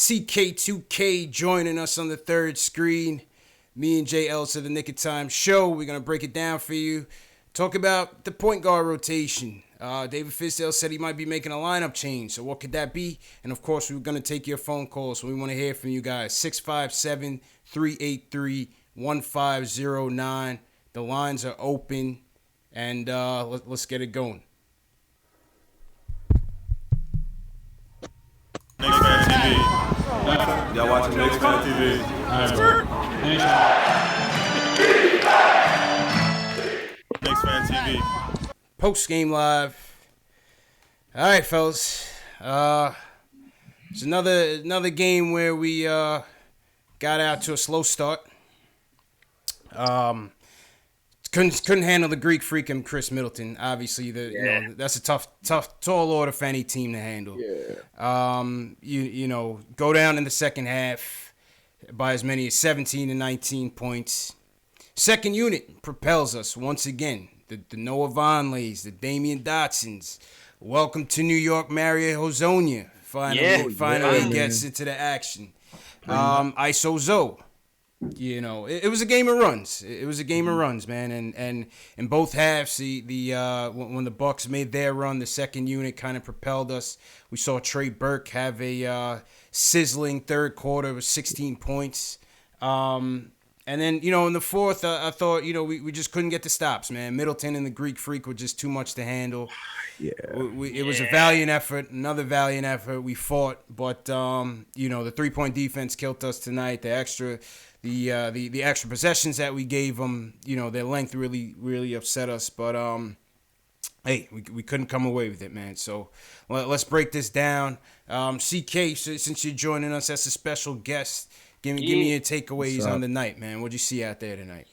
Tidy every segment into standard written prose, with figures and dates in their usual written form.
CK2K joining us on the third screen. Me and JL to the Nick of Time show. We're going to break it down for you. Talk about the point guard rotation. David Fizdale said he might be making a lineup change. So what could that be? And, of course, we're going to take your phone calls. So we want to hear from you guys. 657-383-1509. The lines are open. And let's get it going. KnicksFanTV. Y'all watching KnicksFanTV. KnicksFanTV. Post game live. All right, fellas. It's another game where we got out to a slow start. Couldn't handle the Greek freak and Chris Middleton. Obviously, that's a tough, tall order for any team to handle. Yeah. You know, go down in the second half by as many as 17 to 19 points. Second unit propels us once again. The Noah Vonleys, the Damian Dotsons. Welcome to New York, Mario Hezonja. Finally gets into the action. ISO Zoe. You know, it was a game of runs. It was a game of runs, man. And in both halves, when the Bucks made their run, the second unit kind of propelled us. We saw Trey Burke have a sizzling third quarter with 16 points. And then, you know, in the fourth, I thought, you know, we just couldn't get the stops, man. Middleton and the Greek freak were just too much to handle. Yeah. It was a valiant effort, another valiant effort. We fought, but, you know, the three-point defense killed us tonight. The extra possessions that we gave them, you know, their length really upset us. But, hey, we couldn't come away with it, man. So let's break this down. CK, since you're joining us as a special guest, give me your takeaways on the night, man. What'd you see out there tonight?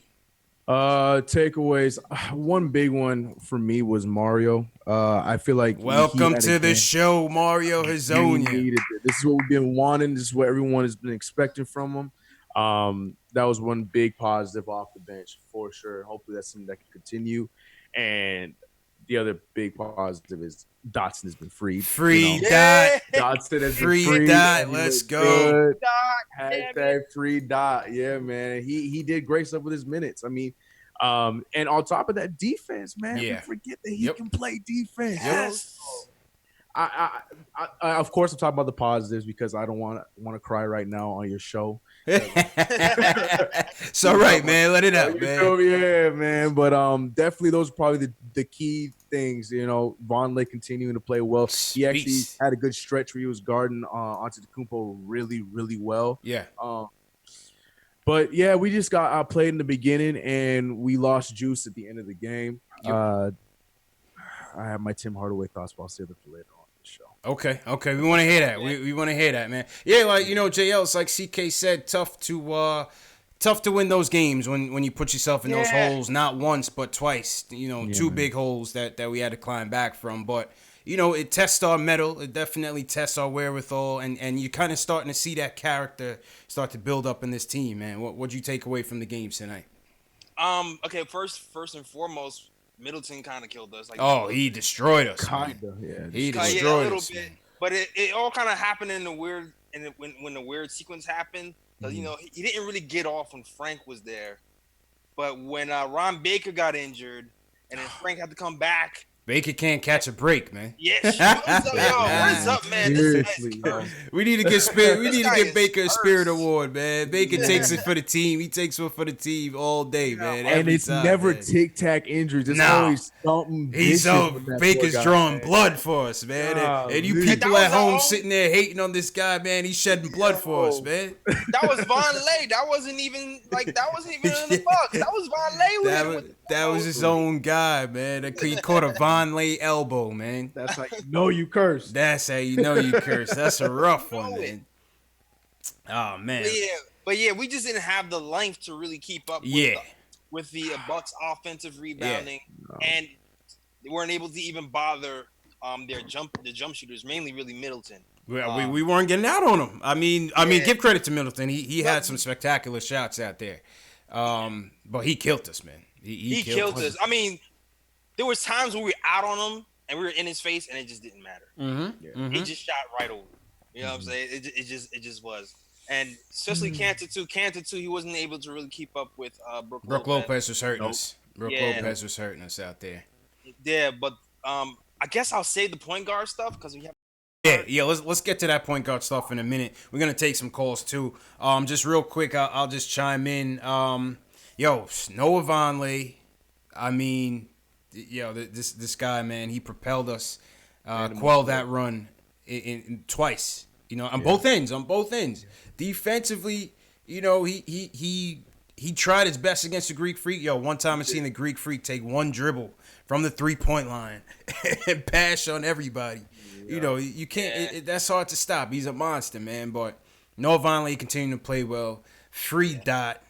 Takeaways. One big one for me was Mario. I feel like welcome to the show, Mario Hezonja. This is what we've been wanting. This is what everyone has been expecting from him. That was one big positive off the bench for sure. Hopefully that's something that can continue. And the other big positive is Dotson has been freed. Free Dot. Dotson has been free. Dot. Let's go. Hashtag free Dot. Yeah, man. He did great stuff with his minutes. I mean, and on top of that, defense, man. Yeah. We forget that he can play defense. Yes. I of course I'm talking about the positives because I don't want to cry right now on your show. It's all right, man. Let it out, man. Yeah, man. But definitely those are probably the key things. You know, Vonleh continuing to play well. He actually had a good stretch where he was guarding Antetokounmpo really, really well. Yeah. But yeah, we just got outplayed in the beginning and we lost juice at the end of the game. Yep. I have my Tim Hardaway thoughts, but I'll save it for later on the show. Okay. We want to hear that. We want to hear that, man. Yeah, like, you know, JL, it's like CK said, tough to win those games when you put yourself in those holes, not once but twice. You know, two big holes that we had to climb back from. But, you know, it tests our mettle. It definitely tests our wherewithal, and you're kind of starting to see that character start to build up in this team, man. What'd you take away from the games tonight? Okay, first and foremost, Middleton kind of killed us. He destroyed us. Kinda, yeah. He destroyed us, bit. But it all kind of happened in the weird, when the weird sequence happened. Because, you know, he didn't really get off when Frank was there. But when Ron Baker got injured and then Frank had to come back. Baker can't catch a break, man. Yes. What is up, man? Seriously, we need to get Baker a Spirit Award, man. Baker takes it for the team. He takes one for the team all day, man. And it's never tic-tac injuries. It's always something. Baker's drawing blood for us, man. And you people at home sitting there hating on this guy, man. He's shedding blood for us, man. That was Vonleh. That wasn't even in the Bucks. That was Vonleh. That was his own guy, man. He caught a Vonleh elbow, man. That's how you know you cursed. That's how you know you cursed. That's a rough one, man. Oh, man. But we just didn't have the length to really keep up with the Bucks offensive rebounding, and they weren't able to even bother the jump shooters, mainly really Middleton. We weren't getting out on him. I mean, give credit to Middleton. He had some spectacular shots out there. But he killed us, man. He killed us. I mean, there was times where we were out on him and we were in his face and it just didn't matter. Mm-hmm. He just shot right over. You know what I'm saying? It just was. And especially Cantor too. Cantor too, he wasn't able to really keep up with Brooke Lopez was hurting Nope. us. Brooke Yeah. Lopez was hurting us out there. Yeah, but I guess I'll save the point guard stuff because we have. Yeah. Let's get to that point guard stuff in a minute. We're gonna take some calls too. Just real quick, I'll just chime in. Noah Vonleh. I mean, this guy, man, he propelled us, quelled that run in twice. On both ends. Defensively, he tried his best against the Greek Freak. One time I seen the Greek Freak take one dribble from the 3-point line and bash on everybody. You can't. That's hard to stop. He's a monster, man. But Noah Vonleh continued to play well. Free dot.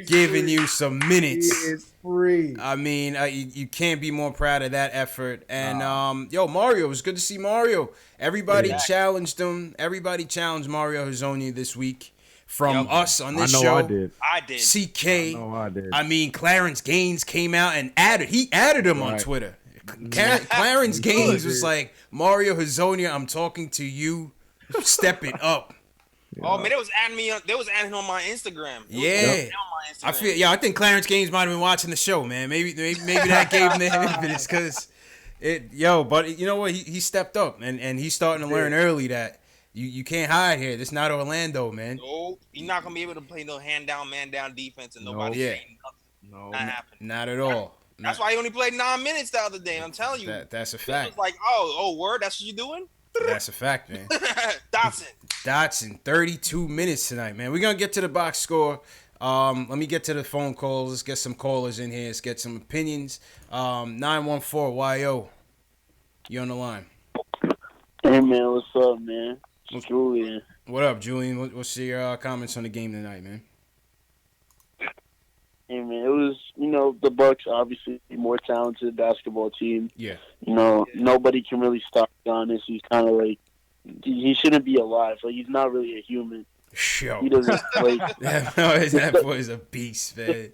Giving you some minutes. He is free. I mean, you can't be more proud of that effort. And Mario, it was good to see Mario. Everybody challenged him. Everybody challenged Mario Hezonja this week. From us on this show. I did. CK. I did. I mean, Clarence Gaines came out and added him on Twitter. Clarence Gaines was like, Mario Hezonja, I'm talking to you. Step it up. Oh man, they was adding him on my Instagram. I think Clarence Gaines might have been watching the show, man. Maybe that gave him the impetus because but you know what? He stepped up and he's starting to learn early that you can't hide here. This is not Orlando, man. No, you're not gonna be able to play no hand down, man down defense and nobody saying nothing. No, not happening. Not at all. That's why he only played 9 minutes the other day. I'm telling you. That's a fact. It was like, oh, word, that's what you're doing? That's a fact, man. Dotson, 32 minutes tonight, man. We're going to get to the box score. Let me get to the phone calls. Let's get some callers in here. Let's get some opinions. 914-YO. You on the line. Hey, man. What's up, man? It's Julian. What up, Julian? What's your comments on the game tonight, man? Hey, man. It was, the Bucks, obviously, a more talented basketball team. Yeah. Nobody can really stop Giannis. He's kind of like, he shouldn't be alive. Like, he's not really a human. Sure. He doesn't like. that boy's a beast, man.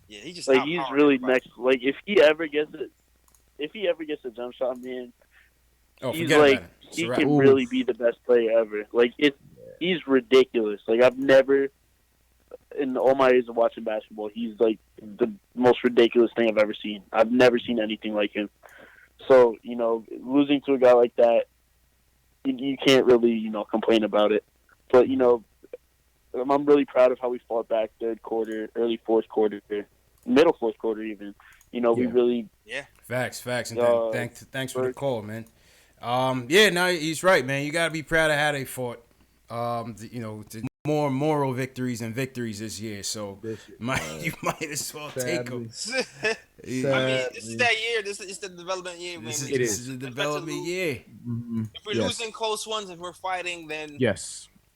Yeah, he just like he's really next. Like if he ever gets a jump shot, man, he's like he can really be the best player ever. Like he's ridiculous. Like I've never, in all my years of watching basketball, he's like the most ridiculous thing I've ever seen. I've never seen anything like him. So losing to a guy like that, you can't really complain about it. But I'm really proud of how we fought back third quarter, early fourth quarter, middle fourth quarter even. We really facts and thanks for the call, man. No, he's right, man. You gotta be proud of how they fought. The more moral victories and victories this year, so you might as well take them. I mean, this is that year. This is the development year. This is the development year. Mm-hmm. If we're losing close ones, if we're fighting, then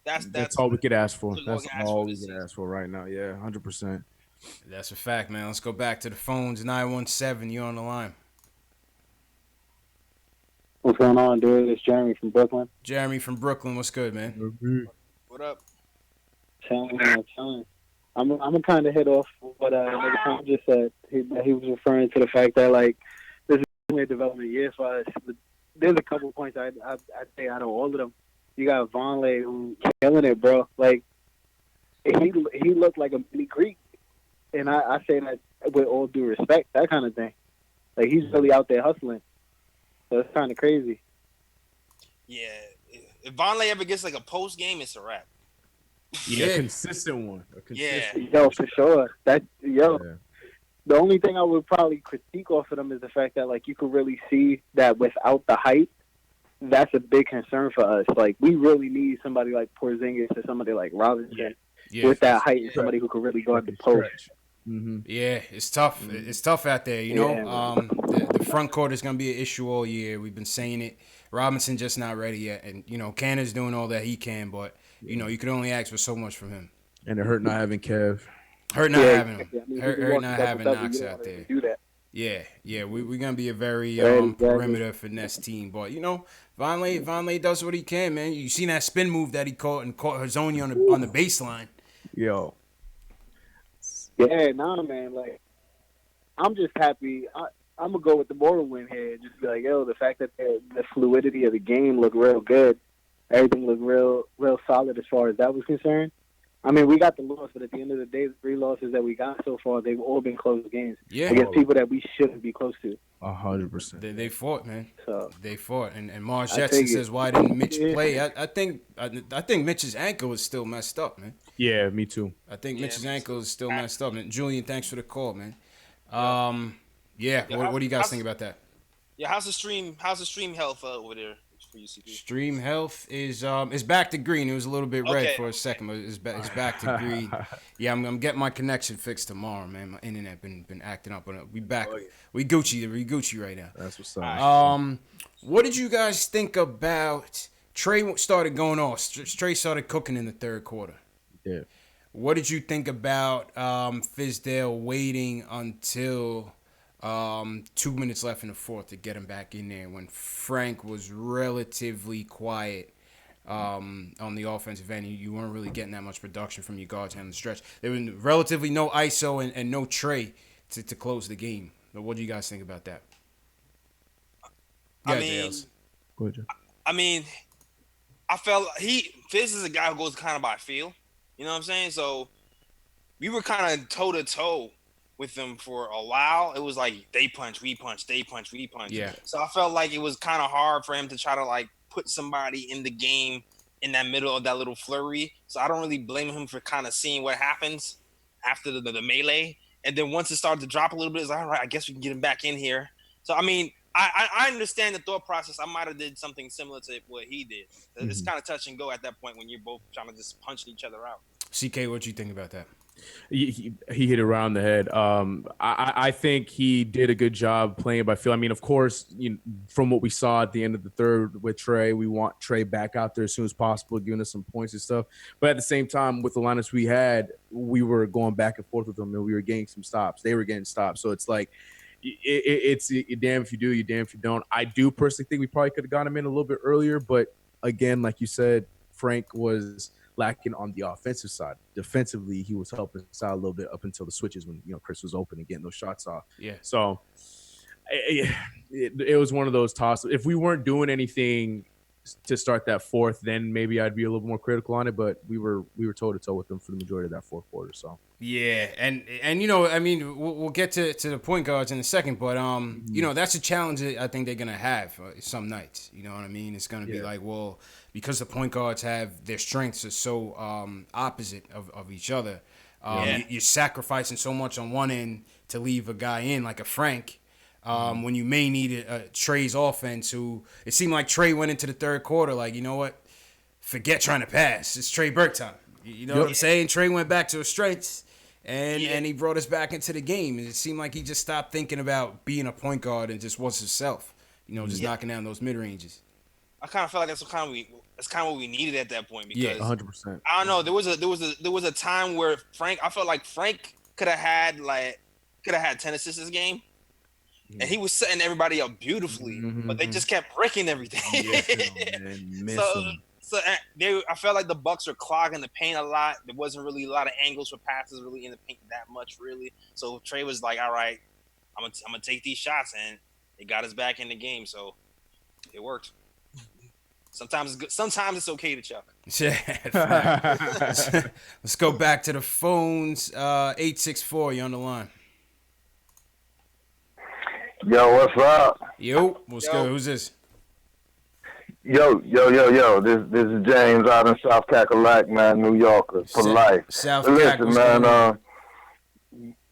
that's all we could ask for. That's all we can ask for right now. Yeah, 100%. That's a fact, man. Let's go back to the phones. 917, you're on the line. What's going on, dude? It's Jeremy from Brooklyn. Jeremy from Brooklyn, what's good, man? Mm-hmm. What up? I'm gonna kind of hit off what Nigga Tom just said. He was referring to the fact that like this is a development year for us. There's a couple points I'd say out of all of them. You got Vonleh who's killing it, bro. Like he looked like a mini Greek, and I say that with all due respect, that kind of thing. Like he's really out there hustling. So it's kind of crazy. Yeah, if Vonleh ever gets like a post game, it's a wrap. Yeah, a consistent one. Yo, for sure. The only thing I would probably critique off of them is the fact that like you could really see that without the height, that's a big concern for us. Like we really need somebody like Porzingis or somebody like Robinson with that height and somebody who could really guard the post. Mm-hmm. Yeah, it's tough. Mm-hmm. It's tough out there, The front court is going to be an issue all year. We've been saying it. Robinson just not ready yet. And, Canner's doing all that he can, but, you could only ask for so much from him. And it hurt not having Kev. Hurt not having him. Hurt not having Knox out there. Yeah, we're going to be a very perimeter finesse team. But, Vonleh does what he can, man. You seen that spin move that he caught Hezonja on the baseline. Yo. Yeah, man. Like, I'm just happy. I'm gonna go with the moral win here. Just be like, yo, the fact that the fluidity of the game looked real good, everything looked real solid as far as that was concerned. I mean, we got the loss, but at the end of the day, the 3 losses that we got so far, they've all been close games against people that we shouldn't be close to. 100%. They fought, man. So they fought, and Mars Jetson says, "Why didn't Mitch play?" I think Mitch's ankle is still messed up, man. Yeah, me too. I think Mitch's ankle is still messed up. And Julian, thanks for the call, man. What do you guys think about that? Yeah, how's the stream health over there for you, CP? Stream health is back to green. It was a little bit red for a second, but it's back to green. Yeah, I'm getting my connection fixed tomorrow, man. My internet been acting up, but we back. We Gucci right now. That's what's up. What did you guys think about Trey? Started going off. Trey started cooking in the third quarter. Yeah. What did you think about Fizdale waiting until 2 minutes left in the fourth to get him back in there when Frank was relatively quiet on the offensive end? You weren't really getting that much production from your guards on the stretch. There was relatively no ISO and no Trey to close the game. But what do you guys think about that? I felt Fizz is a guy who goes kind of by feel. You know what I'm saying? So we were kind of toe to toe with them for a while. It was like they punch, we punch, they punch, we punch. Yeah. So I felt like it was kind of hard for him to try to like put somebody in the game in that middle of that little flurry. So I don't really blame him for kind of seeing what happens after the melee. And then once it started to drop a little bit, it's like, all right, I guess we can get him back in here. So I mean, I understand the thought process. I might have did something similar to what he did. It's kind of touch and go at that point when you're both trying to just punch each other out. CK, what you think about that? He hit it around the head. I think he did a good job playing by feel. I mean, of course, from what we saw at the end of the third with Trey, we want Trey back out there as soon as possible, giving us some points and stuff. But at the same time, with the lineups we had, we were going back and forth with them, and we were getting some stops. They were getting stops. So it's like, it's damn if you do, you damn if you don't. I do personally think we probably could have got him in a little bit earlier, but again, like you said, Frank was lacking on the offensive side. Defensively, he was helping us out a little bit up until the switches when Chris was open and getting those shots off. Yeah. So it was one of those tosses. If we weren't doing anything to start that fourth, then maybe I'd be a little more critical on it. But we were toe to toe with them for the majority of that fourth quarter. So yeah, and I mean, we'll get to the point guards in a second, but that's a challenge that I think they're gonna have some nights. You know what I mean? It's gonna be like, well, because the point guards have their strengths are so opposite of each other. You're sacrificing so much on one end to leave a guy in like a Frank. When you may need Trey's offense, who it seemed like Trey went into the third quarter like, you know what, forget trying to pass. It's Trey Burke time. You know what I'm saying? Trey went back to his strengths, and he brought us back into the game. And it seemed like he just stopped thinking about being a point guard and just was himself. Just knocking down those mid ranges. I kind of felt like that's kind of what we needed at that point because 100%. I don't know. There was a time where I felt like Frank could have had 10 assists this game. And he was setting everybody up beautifully, but they just kept breaking everything. I felt like the Bucks were clogging the paint a lot. There wasn't really a lot of angles for passes really in the paint that much, really. So Trey was like, all right, I'm gonna take these shots, and it got us back in the game. So it worked. Sometimes it's good. Sometimes it's okay to chuck. Let's go back to the phones. 864, you're on the line. Yo, what's up? Yo, what's good? Who's this? Yo. This is James out in South Cackalack, man, New Yorker for life. South Listen, man.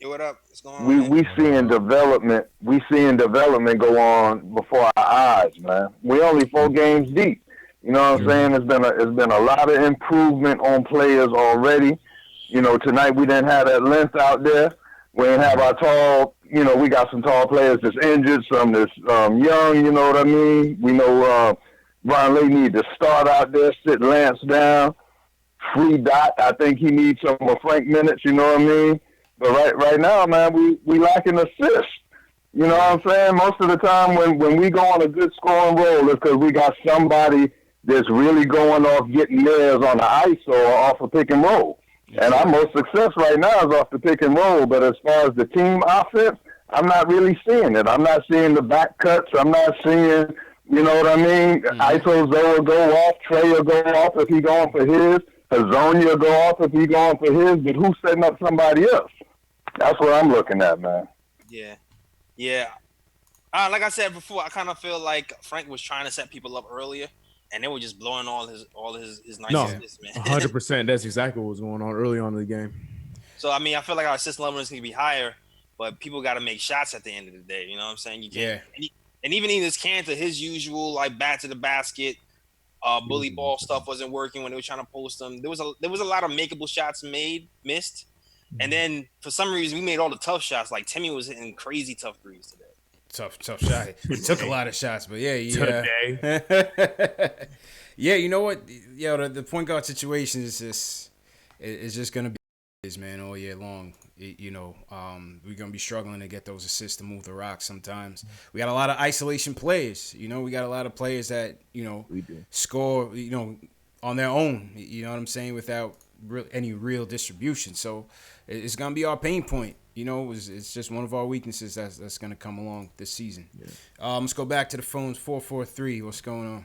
Yo, what up? What's going on? We seeing development. We seeing development go on before our eyes, man. We only 4 games deep. You know what I'm saying? It's been a lot of improvement on players already. Tonight we didn't have that length out there. We didn't have our tall. We got some tall players that's injured, some that's young, you know what I mean? We know Ron Lee need to start out there, sit Lance down. Free Dot, I think he needs some more Frank minutes, you know what I mean? But right now, man, we lacking assists. You know what I'm saying? Most of the time when we go on a good scoring roll, it's because we got somebody that's really going off getting theirs on the ISO or off a pick and roll. And our most success right now is off the pick and roll. But as far as the team offense, I'm not really seeing it. I'm not seeing the back cuts. I'm not seeing, you know what I mean? ISO Zoe will go off. Trey will go off if he going for his. Hazonia will go off if he going for his. But who's setting up somebody else? That's what I'm looking at, man. Yeah. Like I said before, I kind of feel like Frank was trying to set people up earlier, and they were just blowing all his nice man. 100%. That's exactly what was going on early on in the game. So I mean, I feel like our assist level is going to be higher, but people got to make shots at the end of the day. You know what I'm saying? You can't. Yeah. And even in this Cantor, his usual like back to the basket, bully ball stuff wasn't working when they were trying to post them. There was a lot of makeable shots missed, and then for some reason we made all the tough shots. Like Timmy was hitting crazy tough threes today. Tough shot. He took a lot of shots, but yeah. Yeah, you know what? Yo, the point guard situation is just gonna be man all year long. We're gonna be struggling to get those assists to move the rock sometimes. We got a lot of isolation players. We got a lot of players that we do score on their own. You know what I'm saying, without any real distribution. So it's gonna be our pain point. It's just one of our weaknesses that's going to come along this season. Yeah. Let's go back to the phones. 443. What's going on?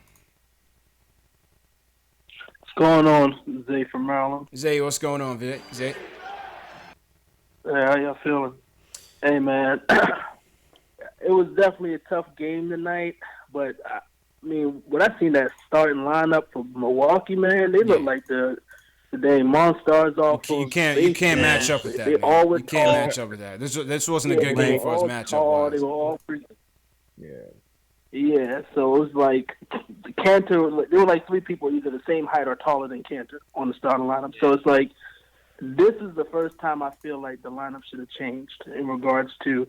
What's going on? Zay from Maryland. Zay, what's going on, Zay? Hey, how y'all feeling? Hey, man. It was definitely a tough game tonight, but I mean, when I seen that starting lineup for Milwaukee, man, they look like the dang Monstars off. You can't match up with that. You can't match up with that. This wasn't a good game for us matchup. They were all Yeah, so it was like Cantor. There were like three people either the same height or taller than Cantor on the starting lineup. So it's like this is the first time I feel like the lineup should have changed in regards to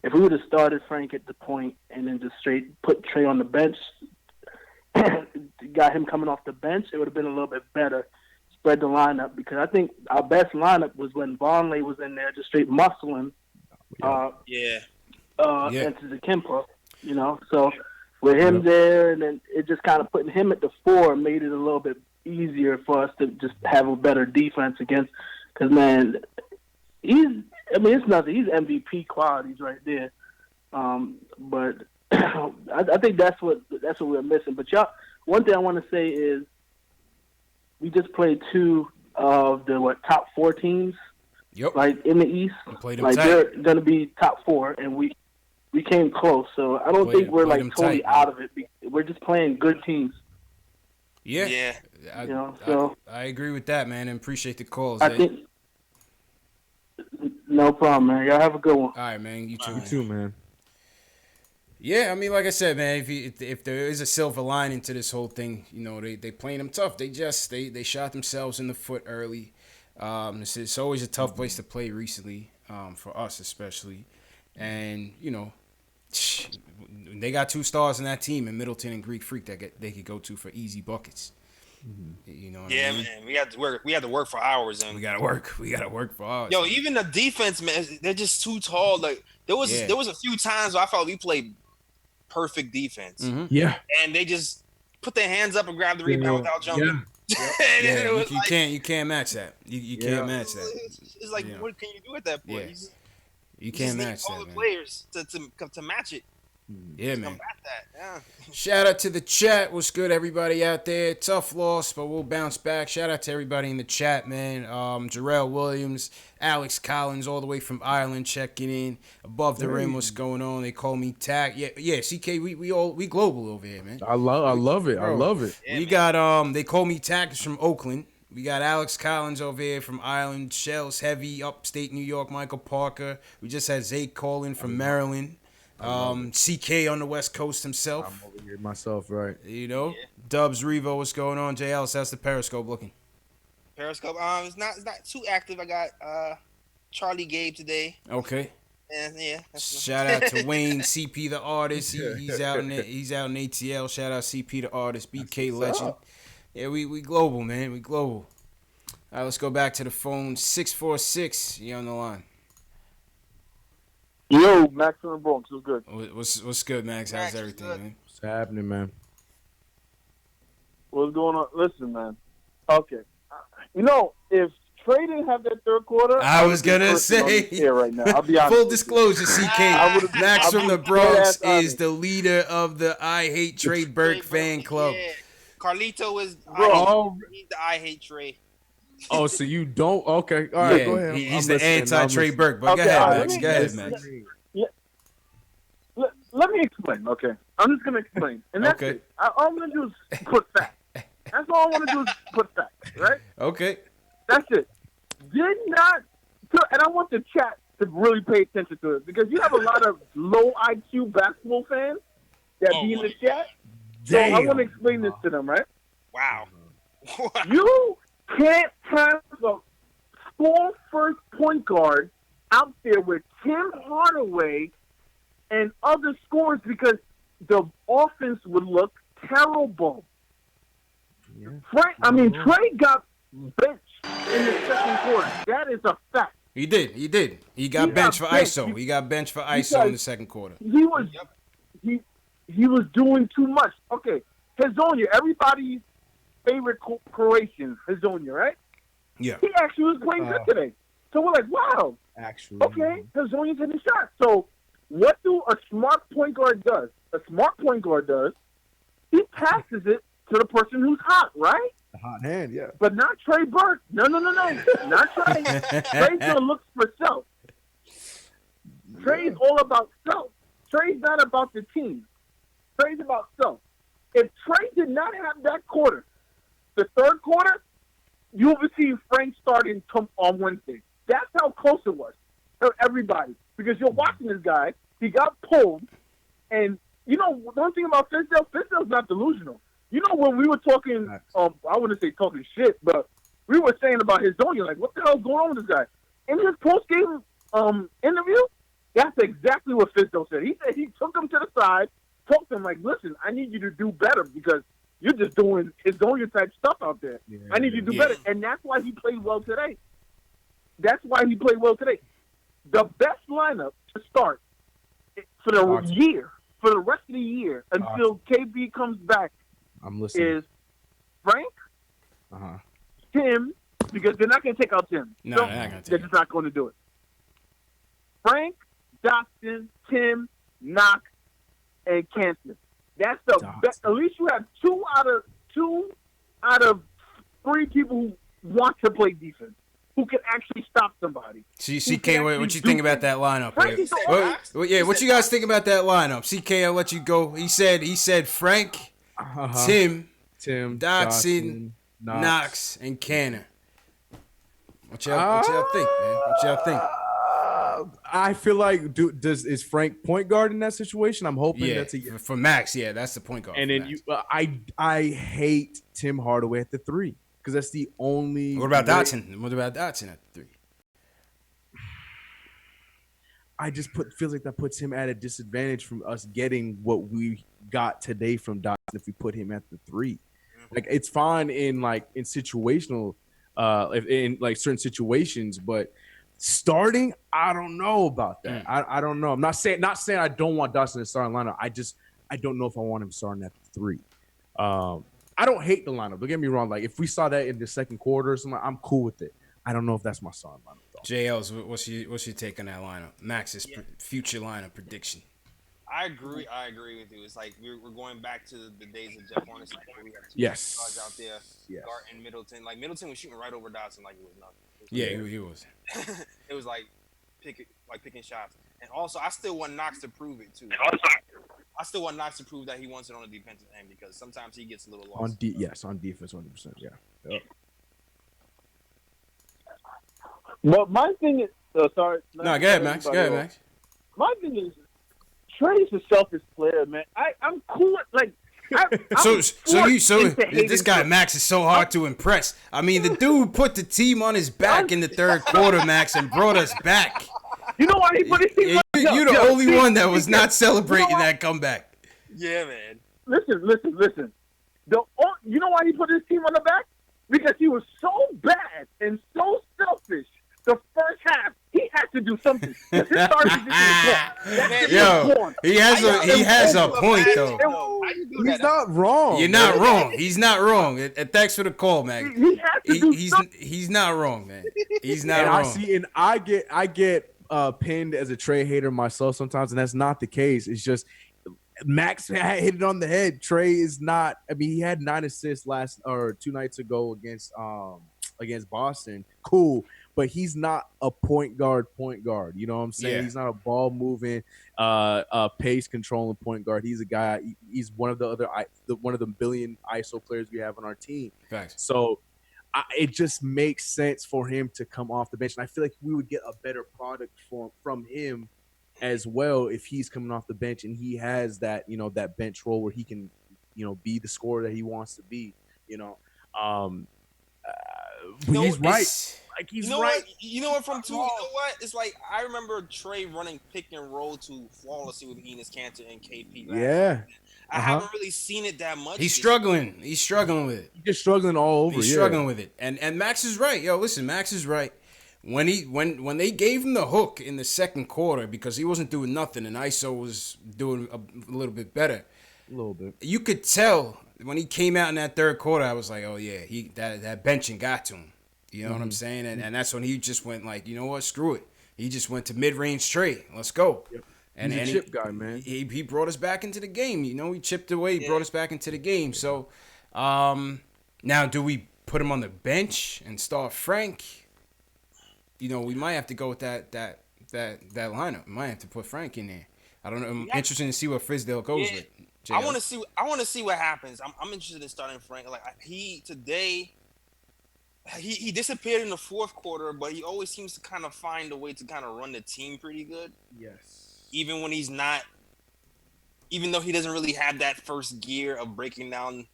if we would have started Frank at the point and then just straight put Trey on the bench, got him coming off the bench, it would have been a little bit better. Spread the lineup, because I think our best lineup was when Vonleh was in there just straight muscling into the Kemper, so with him there, and then it just kind of putting him at the 4 made it a little bit easier for us to just have a better defense against, because man, it's nothing, he's MVP qualities right there, but I think that's what we're missing. But y'all, one thing I want to say is we just played 2 of the top 4 teams, like in the East. Like they're gonna be top 4, and we came close. So I don't think we're like totally out of it. We're just playing good teams. Yeah. I agree with that, man, and appreciate the calls. I think no problem, man. Y'all have a good one. All right, man. You too. You too, man. Yeah, I mean, like I said, man, if there is a silver lining to this whole thing, they playing them tough. They shot themselves in the foot early. It's always a tough place to play recently, for us especially. And, they got 2 stars in that team in Middleton and Greek Freak that they could go to for easy buckets. You know what I mean? Man, we had to work. We had to work for hours, and we gotta work. We gotta work for hours. Yo, even the defense, man, they're just too tall. Like there was a few times where I felt we played perfect defense. Mm-hmm. Yeah, and they just put their hands up and grab the rebound without jumping. Yeah, you can't match that. You can't match that. It's like, what can you do at that point? Yeah. You can't match that, all the man. players to match it. Yeah, man. Yeah. Shout out to the chat. What's good, everybody out there? Tough loss, but we'll bounce back. Shout out to everybody in the chat, man. Jarrell Williams, Alex Collins, all the way from Ireland, checking in. Above the rim, what's going on? They call me Tack. Yeah. CK, we global over here, man. I love it. Bro, I love it. We got they call me Tack from Oakland. We got Alex Collins over here from Ireland. Shells Heavy, upstate New York. Michael Parker. We just had Zake calling from Maryland. CK on the West Coast himself. I'm over here myself, right? Dubs Revo, what's going on? J. Ellis, how's the Periscope looking? Periscope, it's not too active. I got Charlie Gabe today. Okay. And shout out to Wayne CP the artist. He's out in ATL. Shout out CP the artist. BK legend. Up. Yeah, we global, man. We global. All right, let's go back to the phone. 646. You on the line? Yo, Max from the Bronx. What's good? What's good, Max? How's everything, man? What's happening, man? What's going on? Listen, man. Okay. If Trey didn't have that third quarter, I was gonna say right now. I'll be honest. Full disclosure, CK. Max from the Bronx is the leader of the I Hate Trey Burke fan club. Yeah. Carlito is he's the I Hate Trey. Oh, so you don't? Okay, all right, go ahead. He's the anti-Trey Burke, but go ahead, Max. Go ahead, Max. Let me explain, okay? I'm just going to explain. And that's it. All I'm going to do is put facts. That's all I want to do is put facts, right? Okay. That's it. Did not, and I want the chat to really pay attention to it because you have a lot of low IQ basketball fans that be in the chat. So I want to explain this to them, right? Wow. You can't have a score-first point guard out there with Tim Hardaway and other scores because the offense would look terrible. Yeah. Trey got benched in the second quarter. That is a fact. He did. He got benched for ISO. He got benched for ISO in the second quarter. He was doing too much. Okay, Hazonia, everybody's favorite Croatian, Hazonia, right? Yeah. He actually was playing good today. So we're like, wow. Actually. Okay, Hazonia's hitting shots. So what do a smart point guard does? A smart point guard does, he passes it to the person who's hot, right? The hot hand, yeah. But not Trey Burke. No. Not Trey. Trey's going to look for self. Trey's all about self. Trey's not about the team. Trey's about self. If Trey did not have that quarter, the third quarter, you will see Frank starting on Wednesday. That's how close it was to everybody. Because you're watching this guy. He got pulled. And, you know, one thing about Fizdale's not delusional. You know, when we were talking, I wouldn't say talking shit, but we were saying about his own, you're like, what the hell's going on with this guy? In his post-game interview, that's exactly what Fizdale said. He said he took him to the side, talked to him like, listen, I need you to do better because you're just doing Hazonia type stuff out there. Yeah, I need you to do better. And that's why he played well today. The best lineup to start for the year, for the rest of the year, until KB comes back, I'm listening. Is Frank, Tim, because they're not going to take out Tim. No, they're not going to take They're just not going to do it. Frank, Dotson, Tim, Knox, and Canton. That's the best. At least you have two out of three people who want to play defense, who can actually stop somebody. CK, what you think about that lineup? What you guys think about that lineup? CK, I'll let you go. He said Frank, Tim, Dotson, Knox, and Cannon. What y'all think, man? What y'all think? I feel like is Frank point guard in that situation? I'm hoping that's for Max. Yeah, that's the point guard. And then I hate Tim Hardaway at the 3 because that's the only. What about Dotson? What about Dotson at the 3? I just feels like that puts him at a disadvantage from us getting what we got today from Dotson if we put him at the 3. Like it's fine in situational, in like certain situations, but starting, I don't know about that. I don't know. I'm not saying I don't want Dotson to start in lineup. I don't know if I want him starting at the 3. I don't hate the lineup. Don't get me wrong. Like if we saw that in the second quarter or something, I'm cool with it. I don't know if that's my starting lineup though. JL's, what's your take on that lineup? Max's future lineup prediction. I agree with you. It's like we're going back to the days of Jeff Hornacek where we had two guards out there, Gart and Middleton. Like Middleton was shooting right over Dotson like it was nothing. He was. It was like picking shots. And also, I still want Knox to prove it too. I still want Knox to prove that he wants it on the defensive end because sometimes he gets a little lost. On defense, 100%. Yeah. Yep. But my thing is, sorry. No, go ahead, Max. My thing is, Trey's a selfish player, man. I'm cool. Like, this guy Max is so hard to impress. I mean, the dude put the team on his back in the third quarter, Max, and brought us back. You know why he put his team? You're the only one that was not celebrating that comeback. Yeah, man. Listen. You know why he put his team on the back? Because he was so bad and so selfish. The first half, he had to do something. His star position is Yo, he has a point though. He's not wrong. You're not wrong. He's not wrong. Thanks for the call, man. He has to do something. He's not wrong, man. He's not and wrong. I get pinned as a Trey hater myself sometimes, and that's not the case. It's just Max hit it on the head. Trey is not. I mean, he had 9 assists 2 nights ago against Boston. Cool, but he's not a point guard. You know what I'm saying? Yeah. He's not a ball moving, pace controlling point guard. He's a guy. He's one of the billion ISO players we have on our team. Facts. So it just makes sense for him to come off the bench, and I feel like we would get a better product from him as well if he's coming off the bench and he has that, you know, that bench role where he can, you know, be the scorer that he wants to be. You know, he's right. Like he's right. You know what? From two, you know what? It's like I remember Trey running pick and roll to flawlessly with Enes Kanter and KP. Yeah. I haven't really seen it that much. He's struggling. He's struggling with it. He's just struggling all over. He's struggling with it. And Max is right. Yo, listen, Max is right. When they gave him the hook in the second quarter because he wasn't doing nothing and ISO was doing a little bit better. A little bit. You could tell when he came out in that third quarter, I was like, oh yeah, that benching got to him. You know what I'm saying? And that's when he just went like, you know what, screw it. He just went to mid-range Trey. Let's go. Yep. And He's a chip guy, man. He brought us back into the game. You know, he chipped away. He brought us back into the game. So, now do we put him on the bench and start Frank? You know, we might have to go with that lineup. We might have to put Frank in there. I don't know. I'm interested to see what Fizdale goes with. I want to see what happens. I'm interested in starting Frank. Like he disappeared in the fourth quarter, but he always seems to kind of find a way to kind of run the team pretty good. Yes. Even when he's not, even though he doesn't really have that first gear of breaking down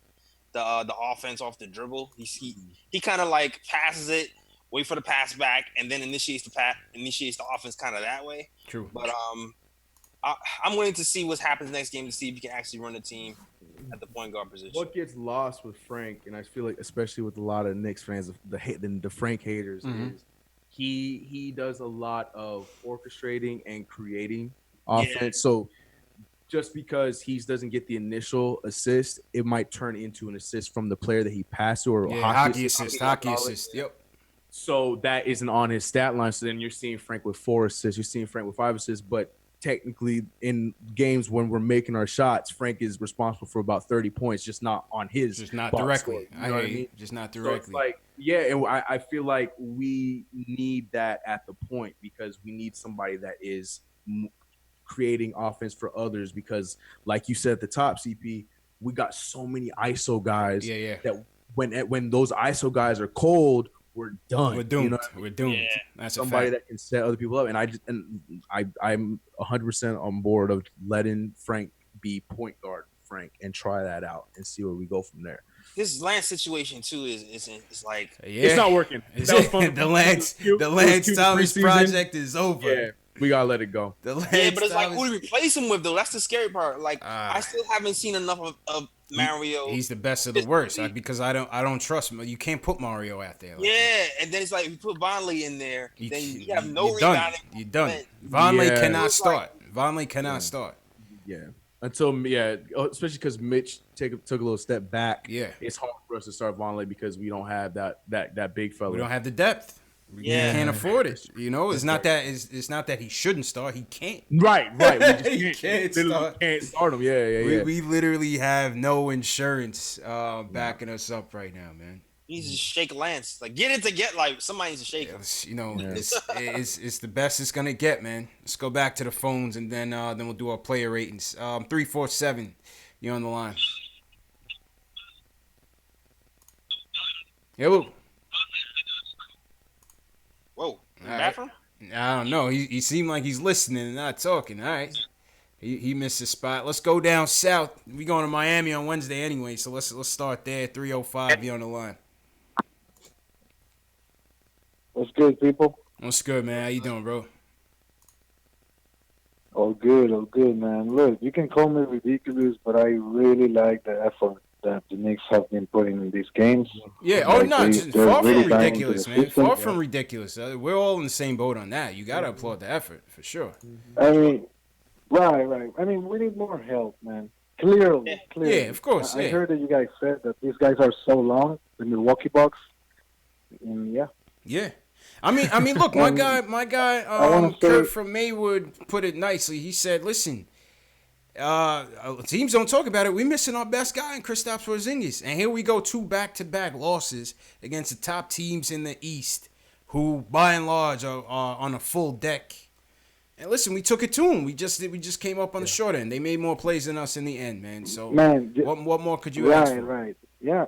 the offense off the dribble, he kind of like passes it, wait for the pass back, and then initiates the offense kind of that way. True. But I'm waiting to see what happens next game to see if he can actually run the team at the point guard position. What gets lost with Frank, and I feel like especially with a lot of Knicks fans, the Frank haters, is he does a lot of orchestrating and creating offense. Yeah. So just because he doesn't get the initial assist, it might turn into an assist from the player that he passed to, or hockey assist. Yep. So that isn't on his stat line. So then you're seeing Frank with 4 assists. You're seeing Frank with 5 assists, but technically in games when we're making our shots, Frank is responsible for about 30 points, just not on his. Just not directly. Score, you know what I mean? Just not directly. So it's like, and I feel like we need that at the point because we need somebody that is creating offense for others because, like you said at the top, CP, we got so many ISO guys that when those ISO guys are cold, we're done. We're doomed. You know? We're doomed. Yeah. That's somebody a fact. that can set other people up. And I'm 100% on board of letting Frank be point guard Frank and try that out and see where we go from there. This Lance situation too is like it's not working. The Lance Thomas project is over. Yeah, we gotta let it go. But it's like who to replace him with though. That's the scary part. Like I still haven't seen enough of Mario. He's the best of the worst because I don't trust him. You can't put Mario out there. And then it's like if you put Vonleh in there, then you have no rebounding. You're done. Vonleh cannot start. Vonleh cannot start. Yeah. Until especially because Mitch took a little step back. Yeah, it's hard for us to start Vonleh because we don't have that big fella. We don't have the depth. We can't afford it. You know, it's not that he shouldn't start. He can't. Right. We just he can't start. Can't start him. Yeah. We literally have no insurance backing us up right now, man. He needs to shake Lance. Like get it to get like somebody needs to shake him. You know, it's the best it's gonna get, man. Let's go back to the phones and then we'll do our player ratings. 347, you're on the line. Hello. Whoa, bathroom? I don't know. He seemed like he's listening and not talking. All right. He missed his spot. Let's go down south. We going to Miami on Wednesday anyway, so let's start there. 305, you on the line. What's good, people? What's good, man? How you doing, bro? Oh, good, man. Look, you can call me ridiculous, but I really like the effort. that the Knicks have been putting in these games. Yeah. Oh no, far from ridiculous, man. Far from ridiculous. We're all in the same boat on that. You gotta applaud the effort for sure. I mean, right. I mean, we need more help, man. Clearly. Yeah, of course. I heard that you guys said that these guys are so long, the Milwaukee Bucks. And yeah. I mean, look, my guy, Kurt from Maywood put it nicely. He said, "Listen, teams don't talk about it. We're missing our best guy in Kristaps Porzingis, and here we go, 2 back-to-back losses against the top teams in the East, who by and large are on a full deck. And listen, we took it to them. We just came up on the short end. They made more plays than us in the end, man. So, what more could you ask for? Right. Yeah,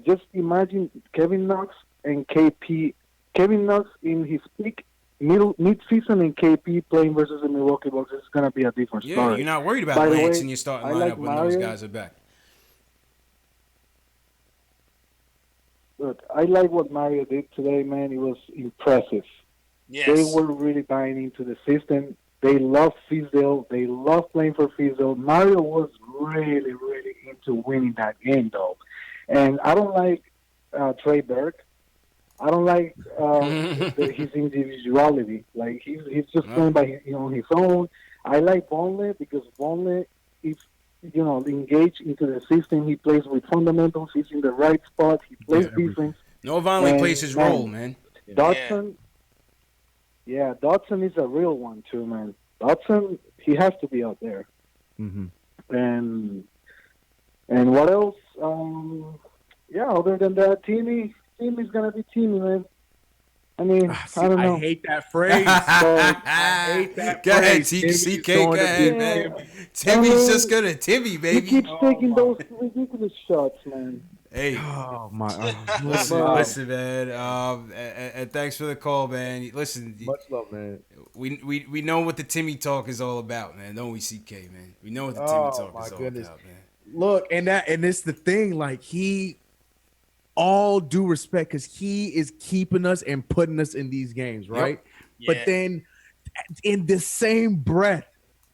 Just imagine Kevin Knox and KP. Kevin Knox in his peak mid-season and KP playing versus the Milwaukee Bucks is going to be a different story. Yeah, you're not worried about Lance in your starting lineup when those guys are back. Look, I like what Mario did today, man. It was impressive. Yes. They were really buying into the system. They love Fizdale. They love playing for Fizdale. Mario was really, really into winning that game, though. And I don't like Trey Burke. I don't like his individuality. Like he's just playing by on his own. I like Vonleh because Vonleh is engaged into the system. He plays with fundamentals. He's in the right spot. He plays defense. No, Vonleh plays his role, man. Dotson. Yeah, Dotson is a real one too, man. Dotson, he has to be out there. Mm-hmm. And what else? Other than that, team is gonna be teamy, man. I mean, I don't know. I hate that phrase. I hate that go phrase. Ahead, CK. Go ahead, man. Timmy's just gonna Timmy, baby. He keeps taking those ridiculous shots, man. Hey, listen, man. And thanks for the call, man. Listen, much love, man. We know what the Timmy talk is all about, man. Don't we, CK, man? We know what the Timmy talk is all about, man. Look, and it's the thing. Like all due respect, because he is keeping us and putting us in these games, right? Yep. Yeah. But then, in the same breath,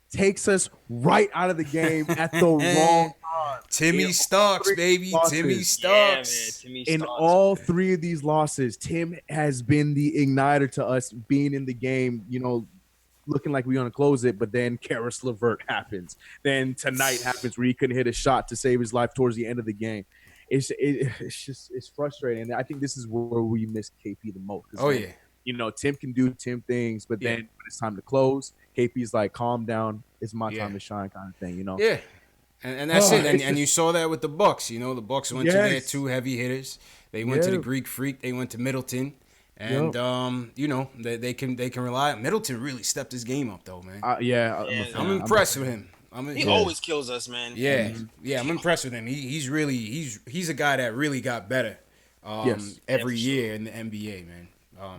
takes us right out of the game at the wrong time. Timmy Starks, baby. Timmy Starks. Yeah, in all 3 of these losses, Tim has been the igniter to us being in the game, looking like we're going to close it, but then Karis LeVert happens. Then tonight happens where he couldn't hit a shot to save his life towards the end of the game. It's frustrating. And I think this is where we miss KP the most. Tim can do Tim things, but then when it's time to close, KP's like, calm down. It's my time to shine kind of thing, Yeah. And that's it. And you saw that with the Bucks. The Bucks went to their 2 heavy hitters. They went to the Greek Freak. They went to Middleton. And they can rely on Middleton. Really stepped his game up though, man. I'm impressed with him. He always kills us, man. Yeah, I'm impressed with him. He's a guy that really got better every year in the NBA, man.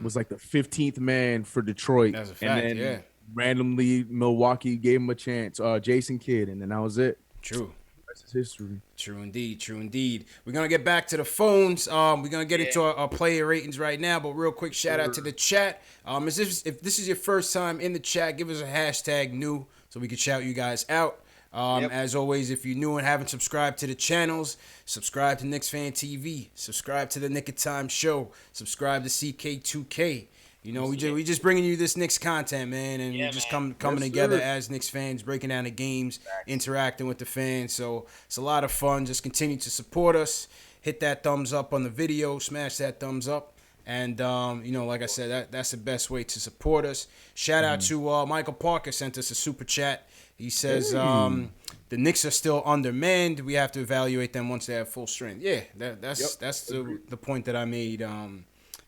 Was like the 15th man for Detroit. That's a fact, and then randomly Milwaukee gave him a chance. Jason Kidd, and then that was it. True. That's history. True indeed. We're going to get back to the phones. We're going to get into our player ratings right now, but real quick, shout out to the chat. If this is your first time in the chat, give us a hashtag new so we can shout you guys out. As always, if you're new and haven't subscribed to the channels, subscribe to KnicksFanTV, subscribe to the Nick of Time show, subscribe to CK2K. We just bringing you this Knicks content, man, and we just coming together as Knicks fans, breaking down the games, interacting with the fans. So it's a lot of fun. Just continue to support us. Hit that thumbs up on the video. Smash that thumbs up. And, like I said, that's the best way to support us. Shout out to Michael Parker, sent us a super chat. He says the Knicks are still undermanned. We have to evaluate them once they have full strength. Yeah, that's the point that I made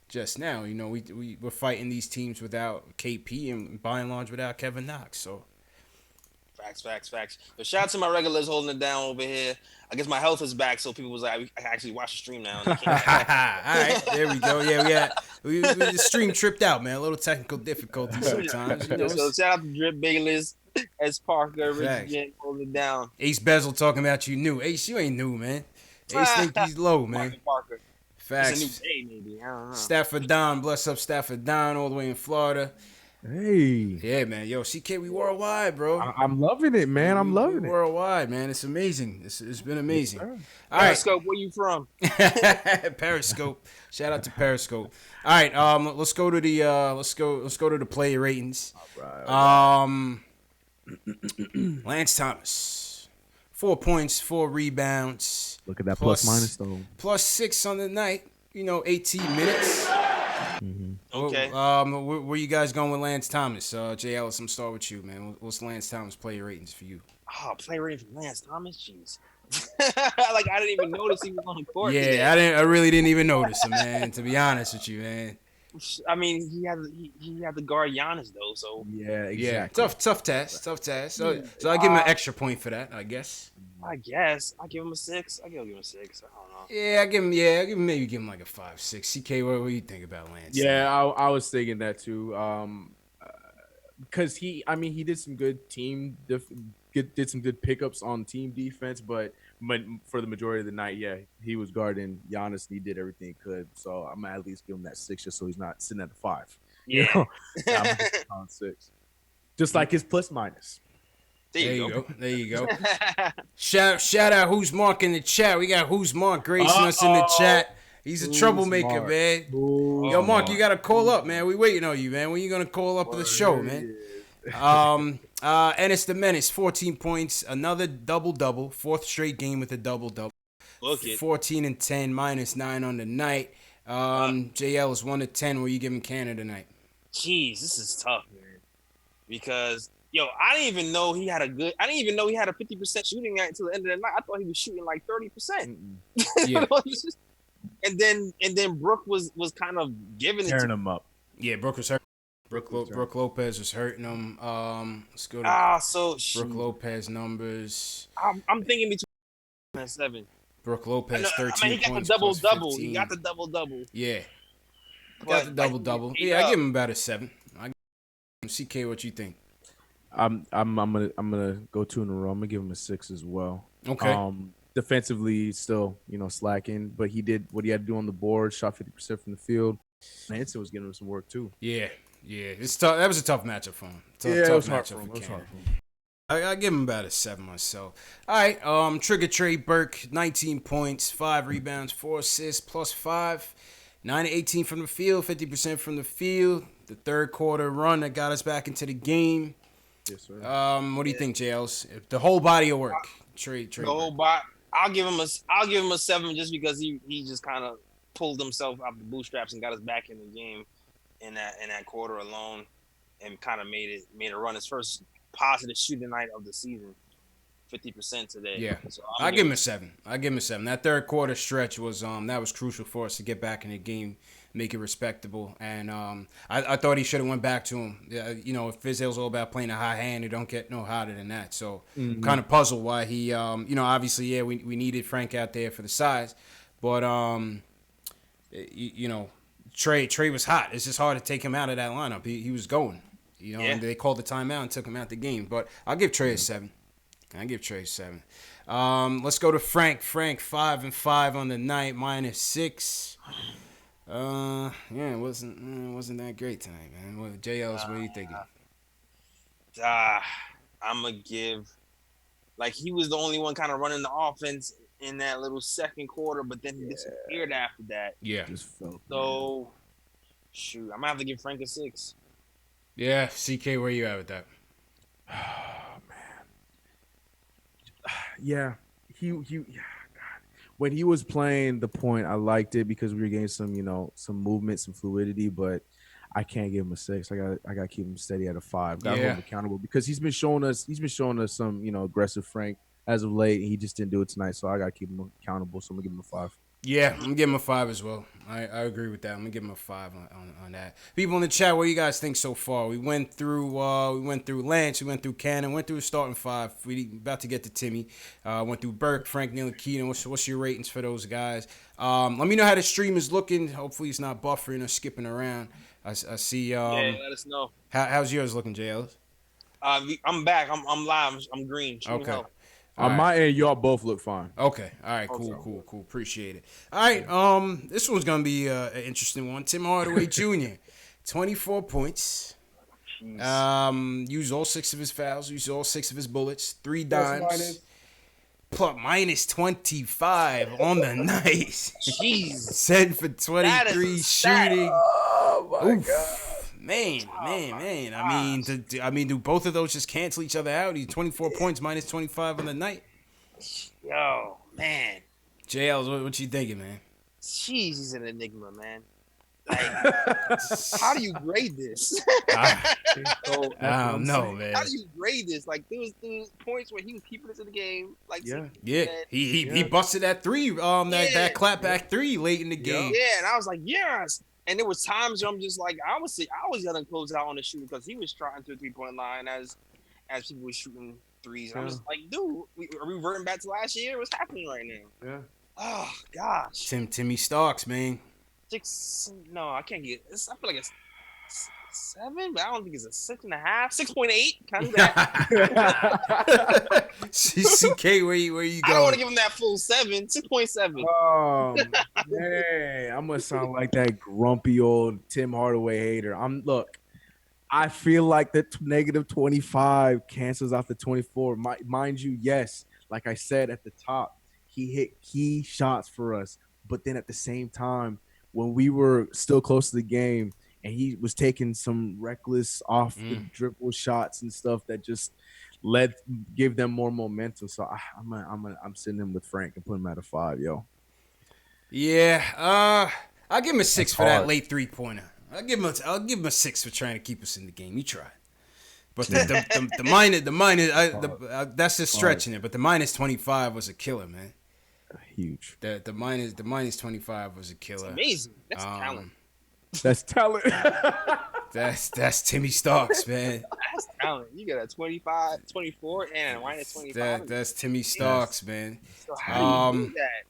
just now. We're fighting these teams without KP and by and large without Kevin Knox. So Facts. So shout out to my regulars holding it down over here. I guess my health is back, so people was like, I can actually watch the stream now. All right, there we go. Yeah, the stream tripped out, man. A little technical difficulty sometimes. So shout out to Drip Bayless, S. Parker, Richard Jen holding it down. Ace Bezel talking about you new. Ace, you ain't new, man. Ace think he's low, man. Parker. Facts. It's a new day, maybe. I don't know. Stafford Don, bless up Stafford Don, all the way in Florida. Hey. Yeah, man. Yo, CK, we worldwide, bro. I'm loving it, man. I'm loving we it. Worldwide, man. It's amazing. It's been amazing. Yes, All right. Periscope, where you from? Periscope. Shout out to Periscope. All right. Let's go to the let's go to the player ratings. All right. Lance Thomas, 4 points, 4 rebounds. Look at that plus minus though. Plus 6 on the night. 18 minutes. Mm-hmm. Okay. Where you guys going with Lance Thomas? Jay Ellis, I'm start with you, man. What's Lance Thomas player ratings for you? Oh, player rating for Lance Thomas, jeez. I didn't even notice he was on the court. Yeah, I really didn't even notice him, man. To be honest with you, man. I mean, he had to guard Giannis though, so yeah, exactly. Yeah, tough task. So I give him an extra point for that, I guess. I give him a 6. I give him a 6. I don't know. Yeah, I give him maybe like a 5-6. CK, what do you think about Lance? Yeah, I was thinking that too. Because he did some good did some good pickups on team defense, but for the majority of the night, yeah, he was guarding Giannis and he did everything he could. So I'm gonna at least give him that 6 just so he's not sitting at the 5. Yeah, I'm gonna on 6, just like his plus minus. There you go. Shout out Who's Mark in the chat. We got Who's Mark gracing us in the chat. He's a troublemaker, man. Yo, Mark, you gotta call up, man. We waiting on you, man. When you gonna call up for the show, man? Ennis the Menace, 14 points, another double-double, 4th straight game with a double-double. 14 and 10, -9 on the night. JL is 1 to 10. Where you giving Canada tonight? Jeez, this is tough, man. Because I didn't even know he had a 50% shooting night until the end of the night. I thought he was shooting like 30%. Yeah. and then Brooke was kind of giving it tearing him up. Yeah, Brooke was hurt. Brooke Lopez was hurting him. Let's go to Brooke Lopez numbers. I'm thinking between 7 and 7. Brooke Lopez, 13 he got points. The double-double. 15. He got the double-double. Yeah. Got the double-double. Yeah, I give him about a 7. CK, what you think? I'm gonna go 2 in a row. I'm gonna give him a 6 as well. Okay. Defensively, still slacking, but he did what he had to do on the board. Shot 50% from the field. Manson was giving him some work too. Yeah. It's tough. That was a tough matchup for him. It was hard for him. I give him about a 7 myself. All right. Trigger Trey Burke, 19 points, 5 rebounds, 4 assists, plus 5. 9 to 18 from the field, 50% from the field. The third quarter run that got us back into the game. Yes, sir. What do you think, JLs? The whole body of work. Trey. The whole body. I'll give him a 7 just because he just kind of pulled himself out the bootstraps and got us back in the game in that quarter alone, and kind of made a run. His first positive shooting night of the season, 50% today. Yeah, so I give him a 7. That third quarter stretch was that was crucial for us to get back in the game, make it respectable, and I thought he should have went back to him. If Fizdale's all about playing a high hand, it don't get no hotter than that. So I'm kind of puzzled why he, obviously, we needed Frank out there for the size, but Trey was hot. It's just hard to take him out of that lineup. He was going, and they called the timeout and took him out the game. But I'll give Trey a 7. Let's go to Frank. Frank 5 and 5 on the night, -6. It wasn't that great tonight, man. JL's, what are you thinking? I'm gonna give, he was the only one kind of running the offense in that little second quarter, but then he disappeared after that. Yeah. So, shoot, I'm gonna have to give Frank a 6. Yeah, CK, where you at with that? Oh man. Yeah, God. When he was playing the point, I liked it because we were getting some movement, some fluidity, but I can't give him a 6. I got to keep him steady at a 5. Got to hold him accountable because he's been showing us some aggressive Frank as of late. He just didn't do it tonight, so I got to keep him accountable. So I'm gonna give him a 5. Yeah, I'm gonna give him a 5 as well. I agree with that. I'm gonna give him a 5 on that. People in the chat, what do you guys think so far? We went through Lance, we went through Cannon, went through a starting 5. We about to get to Timmy. Went through Burke, Frank, Neal, and Keaton. What's your ratings for those guys? Let me know how the stream is looking. Hopefully it's not buffering or skipping around. I see. Let us know. How's yours looking, JL? I'm back. I'm live. I'm green. Okay. On my end, y'all both look fine. Okay. All right. Cool. Appreciate it. All right. This one's gonna be an interesting one. Tim Hardaway Jr. 24 points, Used all 6 of his fouls. Used all 6 of his bullets. 3 dimes. Plus minus 25 on the night. Jeez. 7 for 23 shooting. Oh my God. Man. I mean, do both of those just cancel each other out? He's 24 points, minus 25 on the night. Yo, man. JL, what you thinking, man? Jeez, he's an enigma, man. Like, how do you grade this? I don't know, man. How do you grade this? Like, there was points where he was keeping us in the game. Like, he busted that 3, that clapback 3 late in the game. Yeah, and I was like, yes. And there was times where I'm just like, I was yelling close out on the shooter because he was trying to the 3-point line as people were shooting threes. And I'm just like, dude, are we reverting back to last year? What's happening right now? Yeah. Oh gosh. Timmy Starks, man. 6. No, I can't get. I feel like it's 7, but I don't think it's a 6.5, 6.8. Can I do that? CK, where you going? I don't want to give him that full 7. 6.7. Oh man, I'm gonna sound like that grumpy old Tim Hardaway hater. I feel like the negative 25 cancels out the 24. Mind you, yes, like I said at the top, he hit key shots for us, but then at the same time, when we were still close to the game and he was taking some reckless off the dribble shots and stuff that just give them more momentum. So I'm sitting him with Frank and putting him at a 5, yo. Yeah, I'll give him a 6 for that late 3-pointer. I'll give him a 6 for trying to keep us in the game. He tried. But the minus, that's just stretching it. But the minus 25 was a killer, man. Huge. The minus 25 was a killer. It's amazing. That's talent. That's talent. That's Timmy Starks, man. That's talent. You got a 25, 24, and a minus 25. That's Timmy Starks, man. So how do you do that?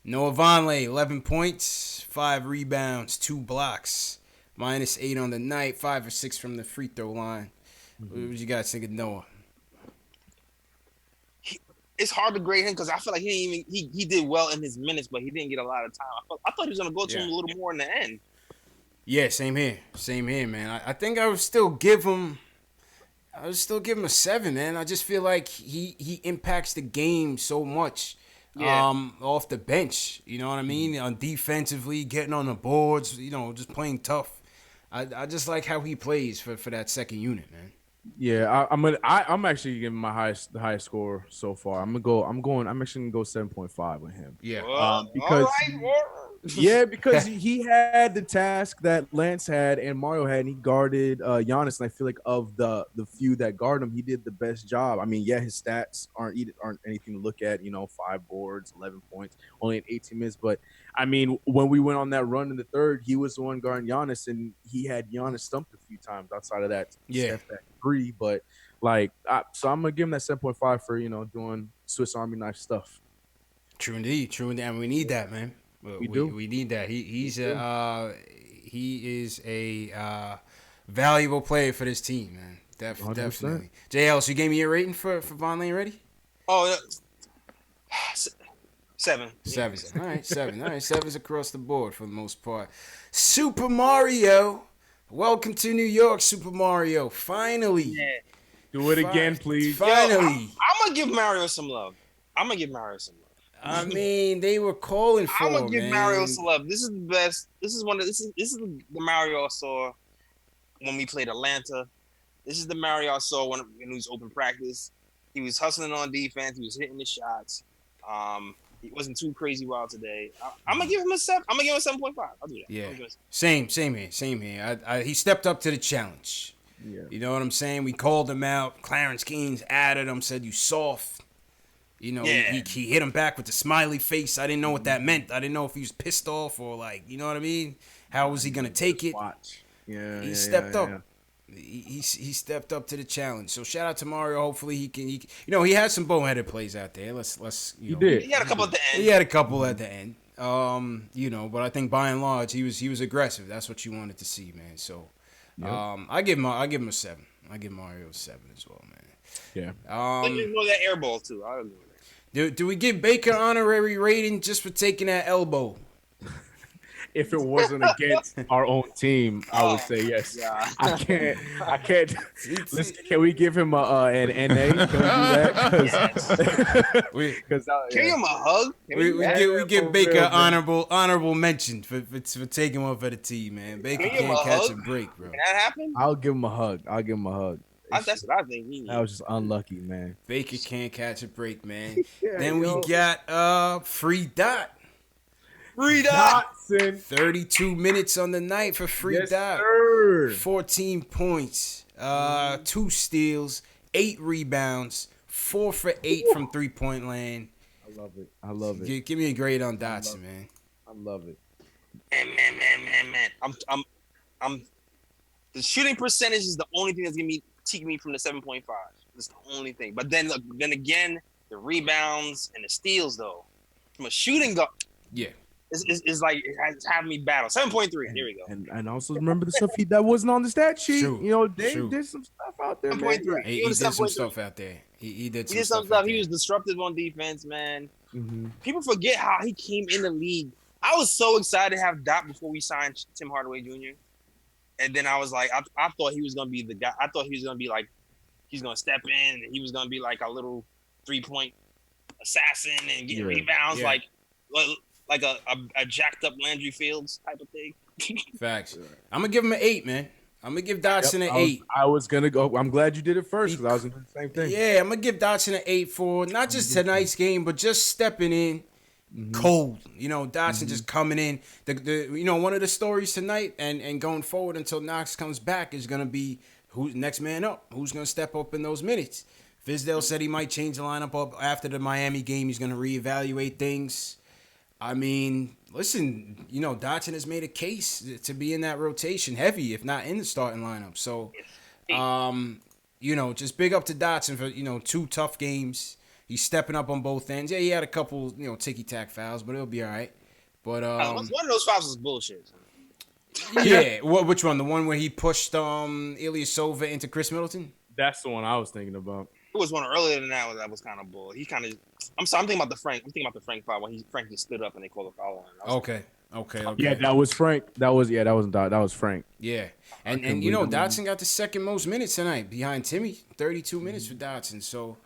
Noah Vonleh, 11 points, 5 rebounds, 2 blocks, minus 8 on the night, 5 or 6 from the free throw line. What you guys think of Noah? It's hard to grade him because I feel like he did well in his minutes, but he didn't get a lot of time. I thought he was gonna go to him a little more in the end. Yeah, same here, man. I think I would still give him a 7, man. I just feel like he impacts the game so much. Off the bench, you know what I mean? On defensively, getting on the boards, just playing tough. I just like how he plays for that second unit, man. Yeah, I'm actually giving the highest score so far. I'm actually gonna go 7.5 with him. Yeah, because he had the task that Lance had and Mario had, and he guarded Giannis. And I feel like of the few that guard him, he did the best job. I mean, yeah, his stats aren't anything to look at. 5 boards, 11 points, only in 18 minutes. But I mean, when we went on that run in the third, he was the one guarding Giannis, and he had Giannis stumped a few times outside of that. Step back 3, but so I'm gonna give him that 7.5 for doing Swiss Army knife stuff. True indeed, and we need that, man. We need that. He is a valuable player for this team, man. Definitely. JL, so you gave me a rating for Vonleh already? Oh, 7. 7. All right, 7. All right, 7's across the board for the most part. Super Mario. Welcome to New York, Super Mario. Finally. Yeah. Do it again, please. Finally. I'm going to give Mario some love. I mean, they were calling for I'm going to give man. Mario some love. This is the best. This is the Mario I saw when we played Atlanta. This is the Mario I saw when he was open practice. He was hustling on defense. He was hitting the shots. He wasn't too crazy wild today. I'm gonna give him a 7. I'm gonna give him a 7.5. I'll do that. Yeah, same here. He stepped up to the challenge. Yeah. You know what I'm saying? We called him out. Clarence Keynes added him, said you soft. He hit him back with the smiley face. I didn't know what that meant. I didn't know if he was pissed off or you know what I mean? How was he gonna take it? Yeah, he stepped up. Yeah. He stepped up to the challenge. So shout out to Mario. Hopefully he can. He had some boneheaded plays out there. He did. He had a couple at the end. He had a couple at the end. But I think by and large he was aggressive. That's what you wanted to see, man. So, I give him a 7. I give Mario a 7 as well, man. Yeah. Let me know that air ball too. Do we give Baker honorary rating just for taking that elbow? if it wasn't against our own team, I would say yes. God. I can't. Can we give him an NA? Can we do that? Because Can we give him a hug? We give Baker honorable mention for taking one for the team, man. Baker can't catch a break, bro. Can that happen? I'll give him a hug. That's what I think he needs. That was just unlucky, man. Baker can't catch a break, man. Then we got Free Dot. Free Dotson. 32 minutes on the night for Free Dot. Sir. 14 points, 2 steals, 8 rebounds, 4 for 8 from 3-point land. I love it. Give me a grade on Dotson, man. I love it. Man. I'm the shooting percentage is the only thing that's gonna be taking me from the 7.5. That's the only thing. But then again, the rebounds and the steals though, from a shooting guard, it's like it's having me battle. 7.3. Here we go. And also remember the stuff that wasn't on the stat sheet. True. You know, Dave did some stuff out there, man. 7.3. He did some stuff out there. He did some stuff. He was disruptive on defense, man. Mm-hmm. People forget how he came in the league. I was so excited to have Dot before we signed Tim Hardaway Jr. And then I was like, I thought he was gonna be the guy. I thought he was gonna be like, he's gonna step in and he was gonna be like a little 3-point assassin and get rebounds, like a jacked up Landry Fields type of thing. Facts. I'm gonna give him an 8, man. I'm gonna give Dotson an 8. I was gonna go. I'm glad you did it first because I was gonna do the same thing. Yeah, I'm gonna give Dotson an 8 for not just tonight's game, but just stepping in cold. You know, Dotson just coming in. The one of the stories tonight and going forward until Knox comes back is gonna be who's next man up. Who's gonna step up in those minutes? Fizdale said he might change the lineup up after the Miami game. He's gonna reevaluate things. I mean, listen, Dotson has made a case to be in that rotation heavy, if not in the starting lineup. So, just big up to Dotson for, 2 tough games. He's stepping up on both ends. Yeah, he had a couple, ticky-tack fouls, but it'll be all right. But one of those fouls was bullshit. Yeah, which one? The one where he pushed Ilyasova into Chris Middleton? That's the one I was thinking about. It was one earlier than that was kind of bull. He kind of. I'm thinking about the Frank. I'm thinking about the Frank foul when Frank just stood up and they called a foul on him. Okay. Yeah, that was Frank. That was Frank. Yeah, and Dotson got the second most minutes tonight behind Timmy. 32 minutes for Dotson. So.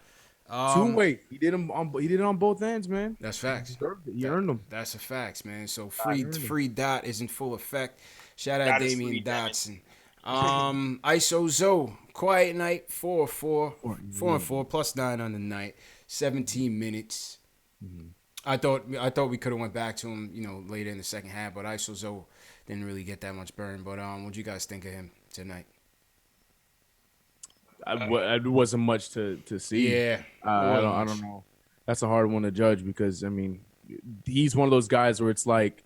He did it on both ends, man. That's facts. He earned them. That's a facts, man. So free Dot is in full effect. Shout out Damian Dotson. ISO Zoe, quiet night, 4-4 +9 on the night, 17 minutes. Mm-hmm. I thought we could have went back to him, later in the second half, but ISO Zoe didn't really get that much burn. But what do you guys think of him tonight? It wasn't much to see. Yeah, I don't know. That's a hard one to judge because he's one of those guys where it's like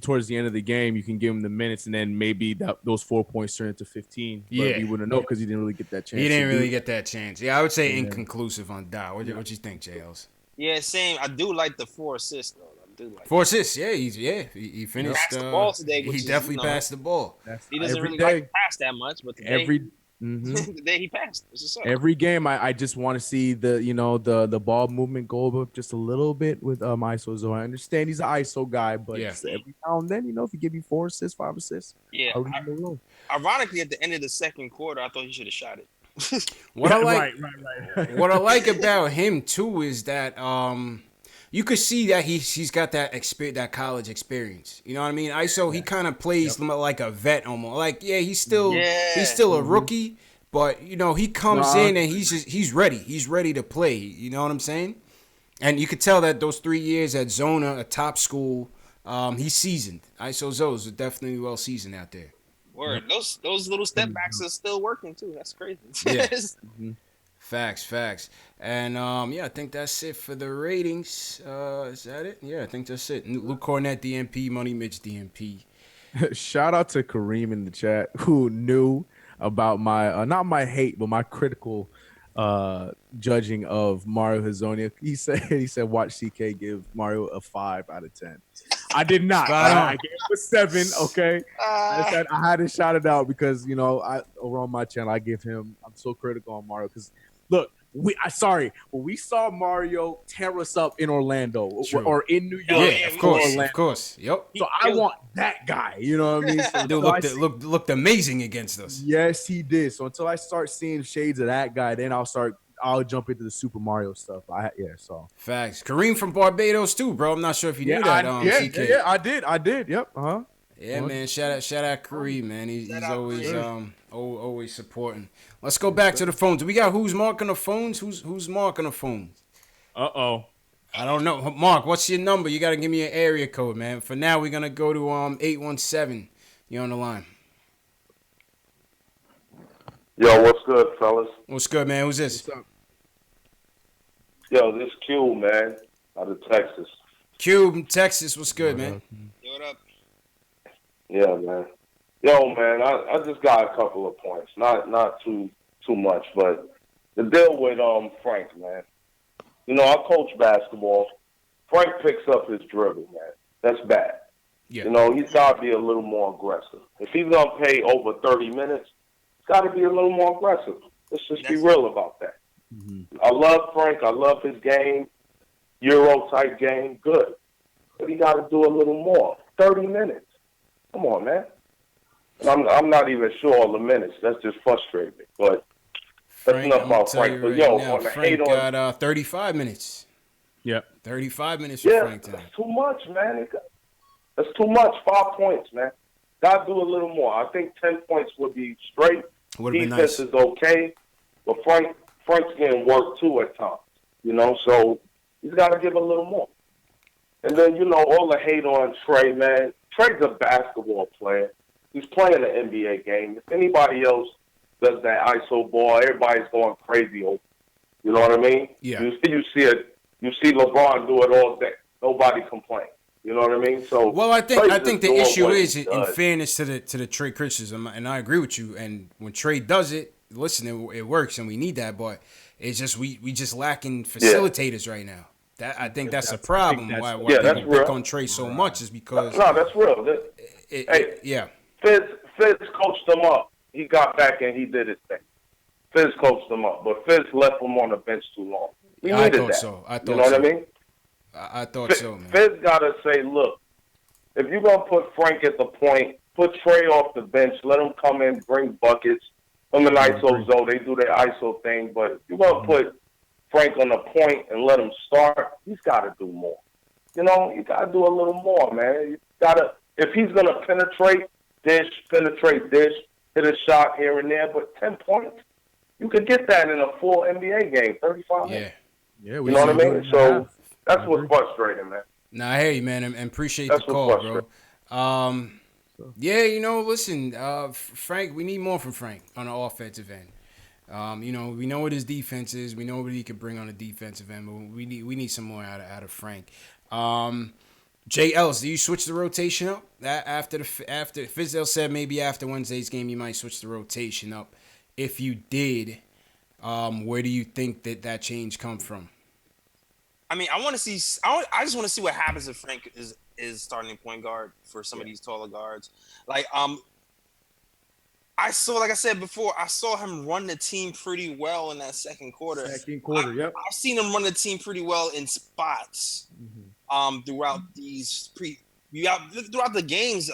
towards the end of the game you can give him the minutes and then maybe those 4 points turn into 15. But you wouldn't know because he didn't really get that chance. He didn't really get that chance. Yeah, I would say inconclusive on Dot. What you think, JLs? Yeah, same. I do like the 4 assists though. 4 assists. Yeah, he finished. Passed the ball today. He definitely passed the ball. He doesn't really like to pass that much, but today, the day he passed. Every game, I just want to see the ball movement go up just a little bit with ISO. So I understand he's an ISO guy, but every now and then, if he give you 4 assists, 5 assists, ironically, at the end of the second quarter, I thought he should have shot it. What I like about him too is that you could see that he's got that college experience. You know what I mean? ISO, he kind of plays like a vet almost. Like, he's still a rookie, but he comes in and he's ready. He's ready to play. You know what I'm saying? And you could tell that those 3 years at Zona, a top school, he's seasoned. ISO Zo's are definitely well seasoned out there. Word. Those little step backs are still working too. That's crazy. Yeah. Facts. And I think that's it for the ratings. Is that it? Yeah, I think that's it. Luke Cornett, DMP, Money Mitch, DMP. Shout out to Kareem in the chat who knew about my not my hate, but my critical judging of Mario Hezonja. He said watch CK give Mario a 5 out of 10. I did not. I gave him a 7. Okay, I had to shout it out because over on my channel I'm so critical on Mario because look, when we saw Mario tear us up in Orlando True. or in New York. Yeah, of course. Yep. So I want that guy. You know what I mean? So Dude looked amazing against us. Yes, he did. So until I start seeing shades of that guy, then I'll jump into the Super Mario stuff. So facts. Kareem from Barbados too, bro. I'm not sure if you knew that. CK. Yeah, I did. Yep. Yeah, man. Shout out Kareem, man. He's always supporting. Let's go back to the phones. We got who's marking the phones? Who's marking the phones? Uh-oh. I don't know. Mark, what's your number? You got to give me an area code, man. For now, we're gonna go to 817. You're on the line. Yo, what's good, fellas? What's good, man? Who's this? What's up? Yo, this Q, man, out of Texas. Cube, Texas. What's good, man? Yo, what up? Yeah, man. Yo, man, I just got a couple of points. Not too much, but the deal with Frank, man. You know, I coach basketball. Frank picks up his dribble, man. That's bad. Yeah. You know, he's got to be a little more aggressive. If he's going to play over 30 minutes, he's got to be a little more aggressive. Let's just be real about that. Mm-hmm. I love Frank. I love his game. Euro-type game. Good. But he got to do a little more. 30 minutes. Come on, man. I'm not even sure all the minutes. That's just frustrating me. But that's enough about Frank. But yo, on the Frank got 35 minutes. Yep. 35 minutes for Frank time. That's too much, man. That's too much. 5 points, man. Got to do a little more. I think 10 points would be straight. Defense is okay. But Frank's getting work too at times. You know, so he's got to give a little more. And then, you know, all the hate on Trey, man. Trey's a basketball player. He's playing an NBA game. If anybody else does that ISO ball, everybody's going crazy over. You know what I mean? Yeah. You see LeBron do it all day. Nobody complains. You know what I mean? So well, I think the issue is in fairness to the Trey criticism, and I agree with you. And when Trey does it, listen, it works, and we need that. But it's just we just lacking facilitators right now. I think that's a problem. Why people pick on Trey so much is because that's real. Fizz coached him up. He got back and he did his thing. Fizz coached him up, but Fizz left him on the bench too long. We needed that. So. I thought you know what I mean? I thought so, man. Fizz got to say, look, if you're going to put Frank at the point, put Trey off the bench, let him come in, bring buckets. Him and ISO Zoe, they do their ISO thing, but if you're going to put Frank on the point and let him start, he's got to do more. You know, you got to do a little more, man. You got to, if he's going to penetrate, dish, hit a shot here and there, but 10 points, you could get that in a full NBA game, 35 minutes. Yeah, you know what I mean? So that's what's frustrating, man. Nah, I hear you, man, and appreciate the call, bro. Yeah, you know, listen, Frank, we need more from Frank on the offensive end. You know, we know what his defense is. We know what he could bring on the defensive end, but we need some more out of Frank. Jay Ellis, do you switch the rotation up after Fizdale said maybe after Wednesday's game you might switch the rotation up? If you did, where do you think that change come from? I mean, I just want to see what happens if Frank is starting point guard for some of these taller guards. Like I said before, I saw him run the team pretty well in that second quarter. Yep. I've seen him run the team pretty well in spots throughout throughout the games,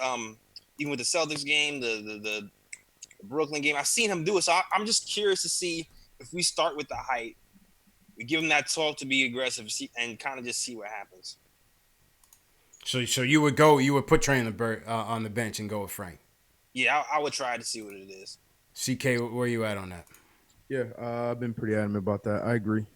even with the Celtics game, the Brooklyn game. I've seen him do it. So I'm just curious to see if we start with the height, we give him that talk to be aggressive and kind of just see what happens. So you would put Trey on the bench and go with Frank? Yeah, I would try to see what it is. CK, where you at on that? Yeah, I've been pretty adamant about that. I agree.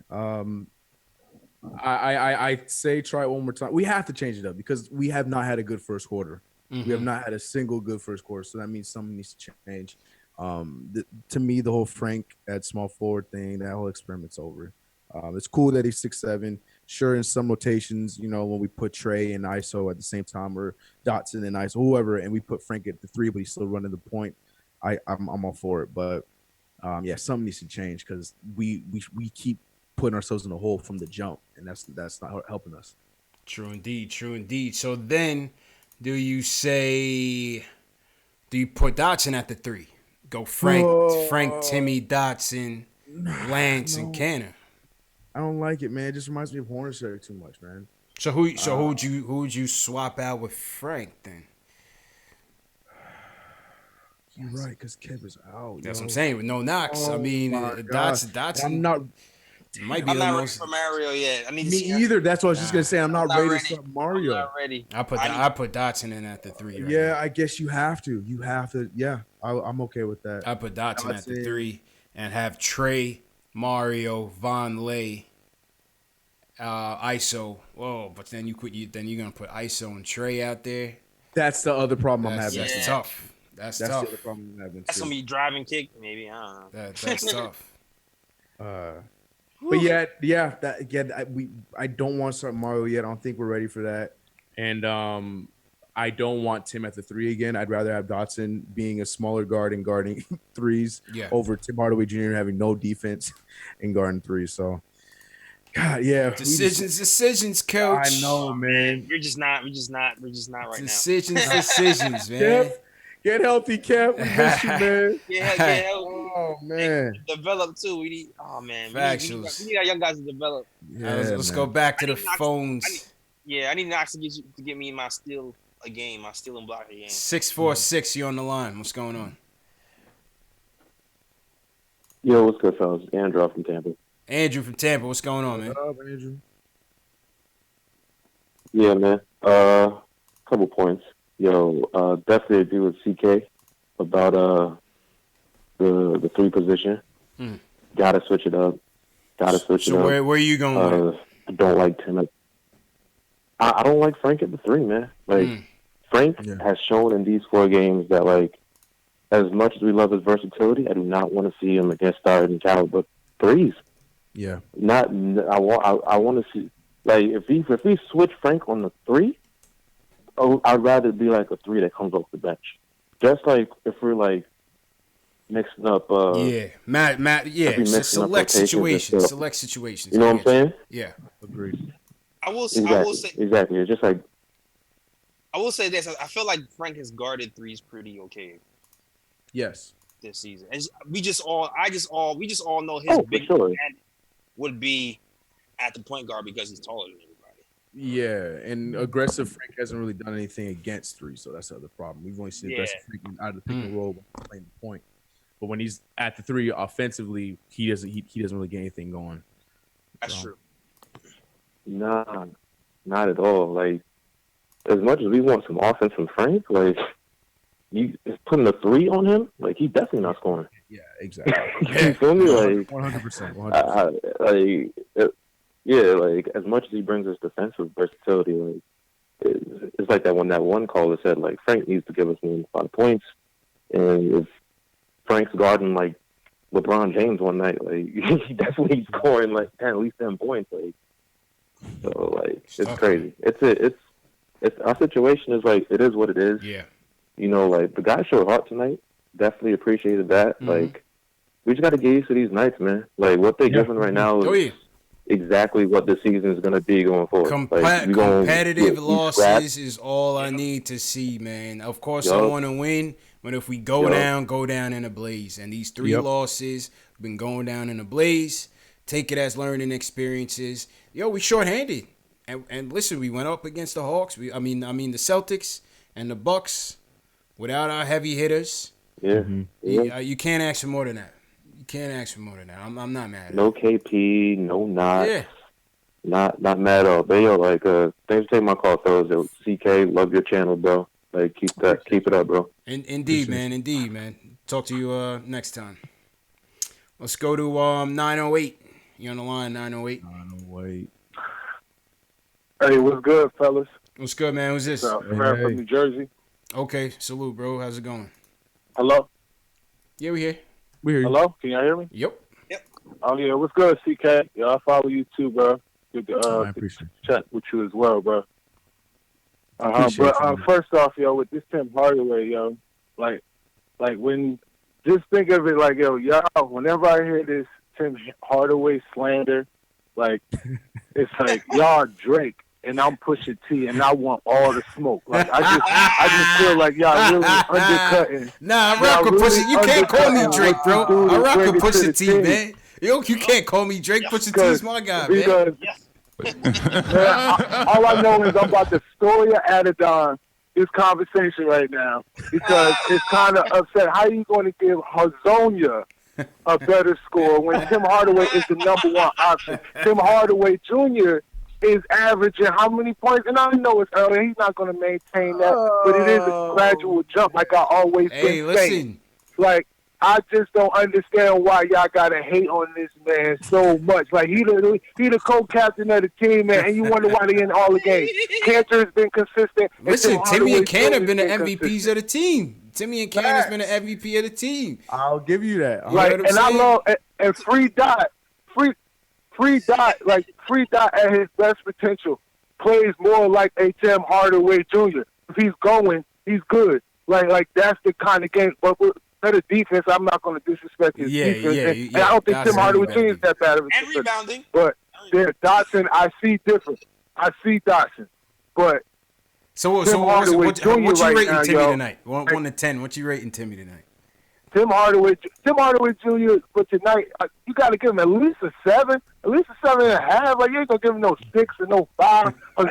I say try it one more time. We have to change it up because we have not had a good first quarter. Mm-hmm. We have not had a single good first quarter, so that means something needs to change. To me, the whole Frank at small forward thing, that whole experiment's over. It's cool that he's 6'7". Sure, in some rotations, you know, when we put Trey and ISO at the same time, or Dotson and ISO, whoever, and we put Frank at the 3, but he's still running the point. I'm all for it, but something needs to change because we keep putting ourselves in a hole from the jump, and that's not helping us. True indeed. So then, do you put Dotson at the 3? Go Frank, Timmy, Dotson. Lance and Canner. I don't like it, man. It just reminds me of Hornacek too much, man. So who would you swap out with Frank then? You're right, because Kev is out. That's what I'm saying. With no Knox, I mean, Dotson. I'm not. Might be I'm the not ready most. for Mario yet. I need to Me see either. That's what I was just gonna say. I'm not ready ready. to start Mario. I'm not ready. I put Dotson in at the 3. Right Yeah, now. I guess you have to. You have to. Yeah, I'm okay with that. I put Dotson at the 3 and have Trey, Mario, Von Lay, ISO. Whoa, but then you're gonna put ISO and Trey out there. That's the other problem I'm having. That's tough. That's tough. the other problem I'm having. That's gonna be driving kick, maybe. I don't know. That's tough. But I don't want to start Mario yet. I don't think we're ready for that. And I don't want Tim at the 3 again. I'd rather have Dotson being a smaller guard and guarding 3s over Tim Hardaway Jr. having no defense and guarding 3s. So, God, yeah. Decisions, coach. I know, man. We're just not right now. Decisions, man. Kev, get healthy, Kev. We miss you, man. Yeah. Oh, man. Develop too. We need. Oh man. We need our young guys to develop. Yeah, let's go back to the phones. I need Knox to get me my steal a game, my steal and block a game. 646, you on the line. What's going on? Yo, what's good, fellas? Andrew from Tampa. Andrew from Tampa. What's going on, man? What up, Andrew? Yeah, man. Couple points. Yo, definitely agree with CK about the 3 position. Gotta switch it up. So where are you going with it? I don't like Tim. I don't like Frank at the 3, man. Like Frank has shown in these 4 games that, like, as much as we love his versatility, I do not want to see him against starting caliber 3s. Yeah. I want to see, like, if we switch Frank on the 3, I'd rather be like a 3 that comes off the bench. Just like if we're like mixing up. Matt. Yeah. Select situations. You know what I'm saying? Yeah. Agreed. I will say exactly. It's just like. I will say this. I feel like Frank has guarded 3s pretty okay. Yes. This season, and we just all know his big would be at the point guard because he's taller than everybody. Yeah, and aggressive Frank hasn't really done anything against 3, so that's the other problem. We've only seen aggressive Frank out of the pick and roll playing the point, but when he's at the 3 offensively, he doesn't really get anything going. That's true. Nah, not at all. Like, as much as we want some offense from Frank, like, you putting a 3 on him, like, he's definitely not scoring. Yeah, exactly. You feel me? Like 100%. Like, as much as he brings us defensive versatility, like, it's like that one caller said, like, Frank needs to give us more than 5 points, and if Frank's guarding like LeBron James one night, like, he definitely scoring like at least 10 points, like. So, like, it's crazy. It's our situation is like, it is what it is. Yeah. Like, the guy showed heart tonight. Definitely appreciated that. Like, we just got to get used to these nights, man. Like, what they're giving right now is exactly what the season is going to be going forward. Competitive losses is all I need to see, man. Of course, I want to win, but if we go down in a blaze. And these 3 losses have been going down in a blaze. Take it as learning experiences. We shorthanded. And listen, we went up against the Hawks. I mean the Celtics and the Bucks without our heavy hitters. Yeah. You can't ask for more than that. I'm not mad at No KP, no Knox. Yeah. Not mad at all. But like, thanks for taking my call, fellas. CK, love your channel, bro. Like, keep it up, bro. Indeed, man. Talk to you next time. Let's go to 908. You on the line, 908? 908. Hey, what's good, fellas? What's good, man? Who's this? Fred from New Jersey. Okay, salute, bro. How's it going? Hello? Yeah, we here. We hear you. Hello? Can y'all hear me? Yep. Oh, yeah. What's good, CK? Yo, I follow you too, bro. Good to I appreciate chat with you as well, bro. First off, yo, with this Tim Hardaway, yo, like when, just think of it like, yo, y'all, whenever I hear this Tim Hardaway slander, like, it's like, y'all Drake and I'm Pusha T and I want all the smoke. Like, I just feel like y'all really undercutting. Nah, I rock with Pusha. You can't call me Drake, bro. I rock with Pusha T, man. Yo, you can't call me Drake. Pusha T's my guy, man. All I know is I'm about to story or added on this conversation right now because it's kind of upset. How are you going to give Hazonia a better score when Tim Hardaway is the number one option? Tim Hardaway Jr. is averaging how many points? And I know it's early. He's not going to maintain that, but it is a gradual jump like I always been saying. Like, I just don't understand why y'all gotta hate on this man so much. Like he the co-captain of the team, man, and you wonder why they in all the games. Cantor has been consistent. Listen, Timmy and Can have been the MVPs of the team. Timmy and Can has been the MVP of the team. I'll give you that. Like, and I love and Free Dot at his best potential plays more like a Tim Hardaway Jr. If he's going, he's good. Like that's the kind of game. But better defense, I'm not going to disrespect his defense. And I don't think Tim Hardaway Jr. is that bad of a defense. Rebounding. But Dotson, I see different. I see Dotson. But what you rating Timmy tonight? 1 to 10. What you rating Timmy tonight? Tim Hardaway Jr. for tonight, you got to give him at least a 7, at least a 7.5. Like you ain't gonna give him no 6 or no 5. Who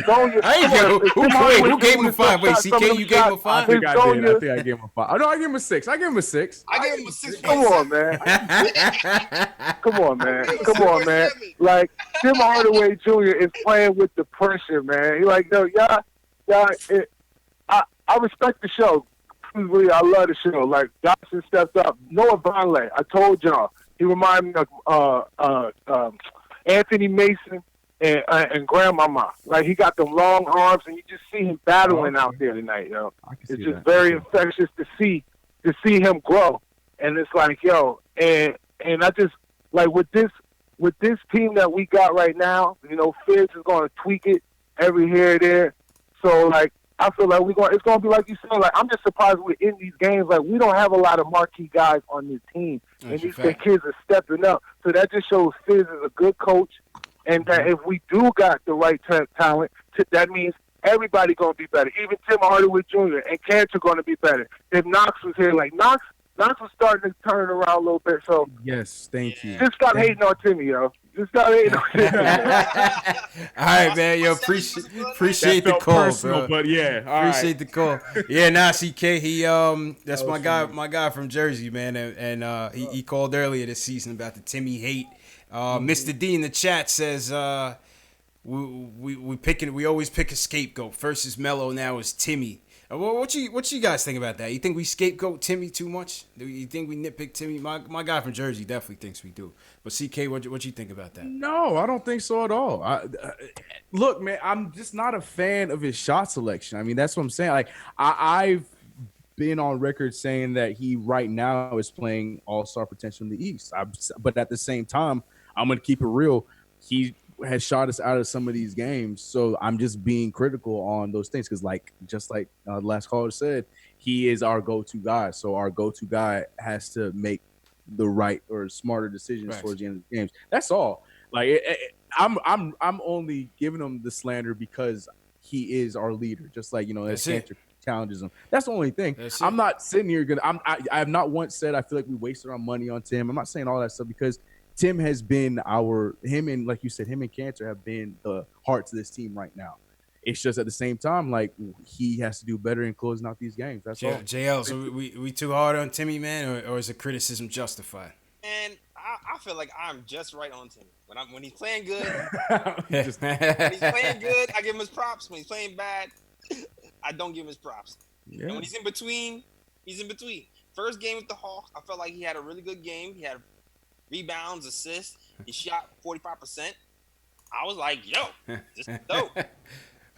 gave him a 5? Wait, CK, you gave him a 5? I think I did. I think I gave him a 5. Oh, no, I gave him a 6. I gave him a 6. I gave him a 6. Come on, man. Like Tim Hardaway Jr. is playing with the pressure, man. He's like, no, y'all. I respect the show. I love the show. Like Dotson stepped up. Noah Vonleh, I told y'all, he reminded me of Anthony Mason and Grandmama. Like he got them long arms, and you just see him battling out there tonight. Yo, it's just very infectious to see him grow. And it's like, yo, and I just like with this team that we got right now. You know, Fizz is going to tweak it every here and there. So like. I feel like it's going to be like you said. Like I'm just surprised we're in these games. Like we don't have a lot of marquee guys on this team, and these kids are stepping up. So that just shows Fizz is a good coach, and that if we do got the right talent, that means everybody going to be better. Even Tim Hardaway Jr. and Cantor going to be better. If Knox was here, like Knox was starting to turn around a little bit. So yes, thank you. Just stop hating on Timmy, yo. Just stop hating on Timmy. All right, man. Yo, appreciate the call, personal, bro. But yeah, appreciate the call. Yeah, CK. He that's my guy from Jersey, man, and he called earlier this season about the Timmy hate. Mr. D in the chat says we always pick a scapegoat. First is Melo, now is Timmy. What you guys think about that? You think we scapegoat Timmy too much? Do you think we nitpick Timmy? My guy from Jersey definitely thinks we do. But CK, what you think about that? No, I don't think so at all. Look, man, I'm just not a fan of his shot selection. I mean, that's what I'm saying. Like I've been on record saying that he right now is playing all-star potential in the East. But at the same time, I'm going to keep it real. He has shot us out of some of these games, so I'm just being critical on those things because, just like the last caller said, he is our go-to guy. So our go-to guy has to make the right or smarter decisions towards the end of the games. That's all. Like I'm only giving him the slander because he is our leader. Just like as Cantor challenges him. That's the only thing. I'm not sitting here I have not once said I feel like we wasted our money on Tim. I'm not saying all that stuff because Tim has been him and like you said, him and Cantor have been the hearts of this team right now. It's just at the same time, like he has to do better in closing out these games. That's all. JL, so we too hard on Timmy, man, or is the criticism justified? And I feel like I'm just right on Timmy. When he's playing good, when he's playing good, I give him his props. When he's playing bad, I don't give him his props. Yeah. And when he's in between, he's in between. First game with the Hawks, I felt like he had a really good game. He had rebounds, assists. He shot 45%. I was like, yo, this is dope.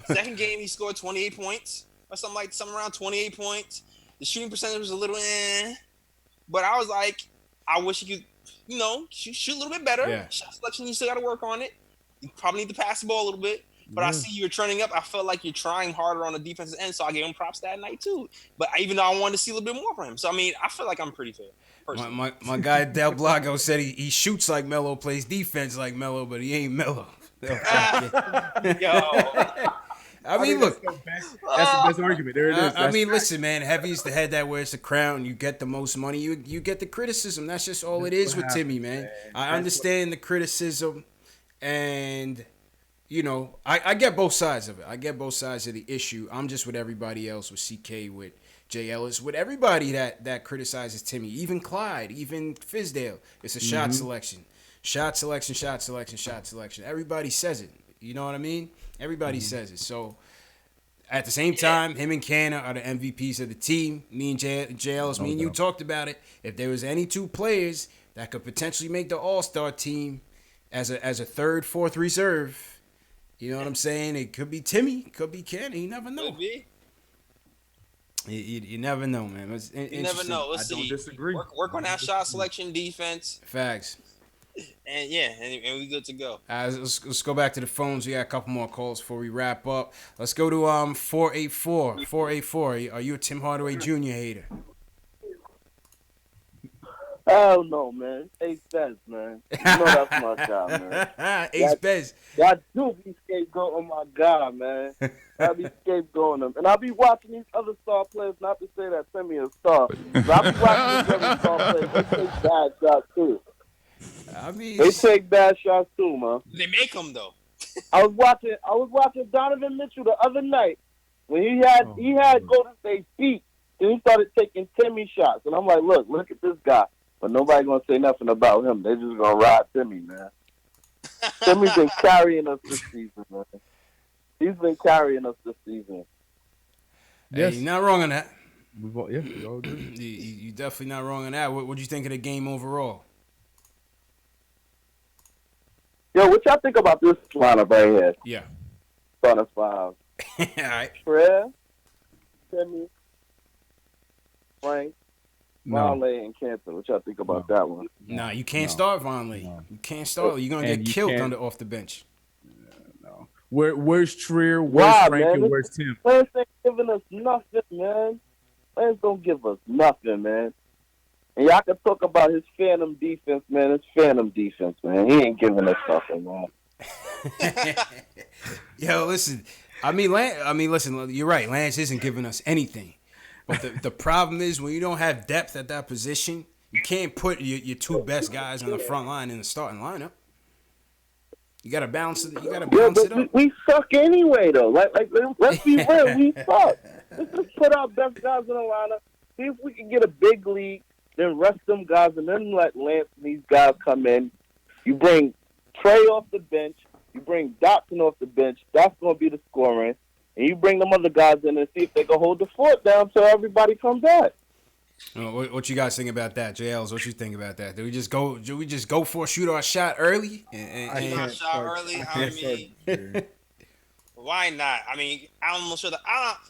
Second game, he scored 28 points or something around 28 points. The shooting percentage was a little but I was like, I wish he could, shoot a little bit better. Yeah. Shot selection, you still got to work on it. You probably need to pass the ball a little bit. But I see you're turning up. I felt like you're trying harder on the defensive end, so I gave him props that night too. But even though I wanted to see a little bit more from him, so I mean, I feel like I'm pretty fair. My guy Del Blago said he shoots like Melo, plays defense like Melo, but he ain't Melo. Yo. All I mean, look. That's the best argument. There it is. I mean, listen, man. Heavy's the head that wears the crown. You get the most money. You get the criticism. That's just all it is with Timmy, man. I understand the criticism, and you know, I get both sides of it. I get both sides of the issue. I'm just with everybody else, with CK, with Jay Ellis, with everybody that criticizes Timmy, even Clyde, even Fizdale. It's a shot selection. Shot selection. Everybody says it. You know what I mean? Everybody says it. So at the same time, him and Canna are the MVPs of the team. Me and Jay Ellis, me and you talked about it. If there was any two players that could potentially make the All-Star team as a third, fourth reserve, you know what I'm saying? It could be Timmy, could be Canna. You never know. Could be. You never know, man. You never know. Let's see. Don't disagree. Work on that shot selection, defense. Facts. And yeah, and we good to go. Let's go back to the phones. We got a couple more calls before we wrap up. Let's go to 484. 484. Are you a Tim Hardaway Jr. hater? Hell no, man. Ace Bez, man. You know that's my guy, man. Ace Bez. That do be scapegoating my guy, man. I be scapegoating him. And I be watching these other star players, not to say that Timmy is a star, but I be watching these other star players. They take bad shots, too. I mean, they take bad shots, too, man. They make them, though. I was watching Donovan Mitchell the other night when he had Golden State beat, and he started taking Timmy shots. And I'm like, look at this guy. But nobody gonna say nothing about him. They just gonna ride Timmy, man. Timmy's been carrying us this season, man. He's been carrying us this season. Hey, you're not wrong on that. We all agree. You definitely not wrong on that. What'd you think of the game overall? Yo, what y'all think about this lineup right here? Yeah. Starting five. All right. Fred, Timmy, Frank, Vonleh, and Cantor. What y'all think about that one? Nah, you can't start Vonleh. No. You can't start. You're gonna get killed off the bench. No. Where's Trier? Where's Frank? And where's Tim? Players ain't giving us nothing, man. Players don't give us nothing, man. And y'all can talk about his phantom defense, man. His phantom defense, man. He ain't giving us nothing, man. Yo, listen. Listen. You're right. Lance isn't giving us anything. But the problem is when you don't have depth at that position, you can't put your two best guys on the front line in the starting lineup. You gotta balance it. You gotta balance it up. We suck anyway, though. Like let's be real. We suck. Let's just put our best guys in the lineup. See if we can get a big lead. Then rest them guys, and then let Lance and these guys come in. You bring Trey off the bench. You bring Dotson off the bench. That's going to be the scoring. And you bring them other guys in and see if they can hold the fort down until everybody comes back. What you guys think about that, JLs? What you think about that? Do we just go for shoot our shot early? Why not? I mean, I'm almost sure that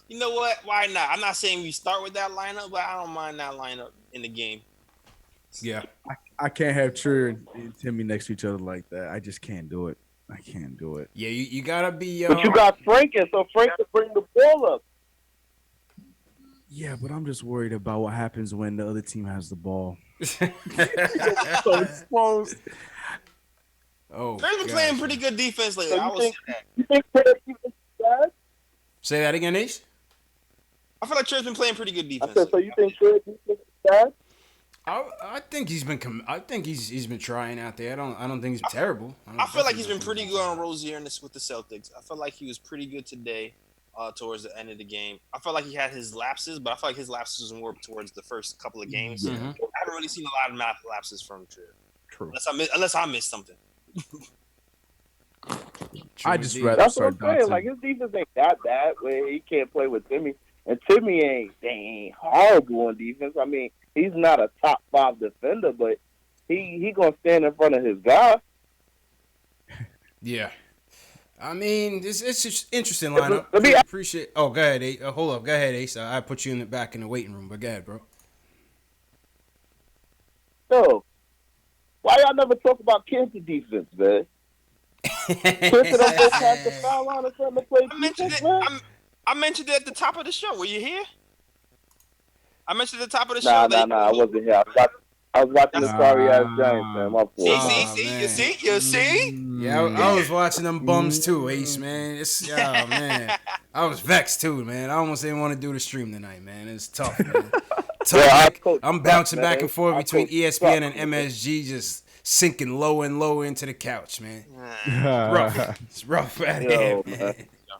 you know what? Why not? I'm not saying we start with that lineup, but I don't mind that lineup in the game. Yeah, I can't have Trier and Timmy next to each other like that. I just can't do it. I can't do it. Yeah, you gotta be. But you got Frank in, so Frank can bring the ball up. Yeah, but I'm just worried about what happens when the other team has the ball. So exposed. Oh, Frank's been playing pretty good defense lately. So you think Trey's bad? Say that again, Ace. I feel like Trey's been playing pretty good defense. I said, so you think Trey's defense is bad? I think he's been. I think he's been trying out there. I don't think he's terrible. I feel like he's been pretty good on Rozier with the Celtics. I feel like he was pretty good today. Towards the end of the game, I felt like he had his lapses, but I feel like his lapses were more towards the first couple of games. Mm-hmm. I haven't really seen a lot of math lapses from Trier. True. Unless I missed something. I just rather that's start what I'm saying. Like his defense ain't that bad where he can't play with Timmy, and Timmy ain't horrible on defense. I mean, he's not a top 5 defender, but he gonna stand in front of his guy. Yeah. I mean, it's just interesting lineup. Appreciate. Oh, go ahead, Ace. Hold up. Go ahead, Ace. I put you in the back in the waiting room, but go ahead, bro. So, why y'all never talk about Kansas defense, man? Kansas don't go past the foul line or something to play defense, man? I mentioned it at the top of the show. Were you here? I mentioned at the top of the show. Nah. I wasn't here. I I was watching the sorry ass Giants, man. My fault. You see? Yeah, I was watching them bums too, Ace, man. Man. I was vexed too, man. I almost didn't want to do the stream tonight, man. It's tough, man. I'm bouncing back and forth between ESPN and MSG, just sinking lower and lower into the couch, man. It's rough out here, man.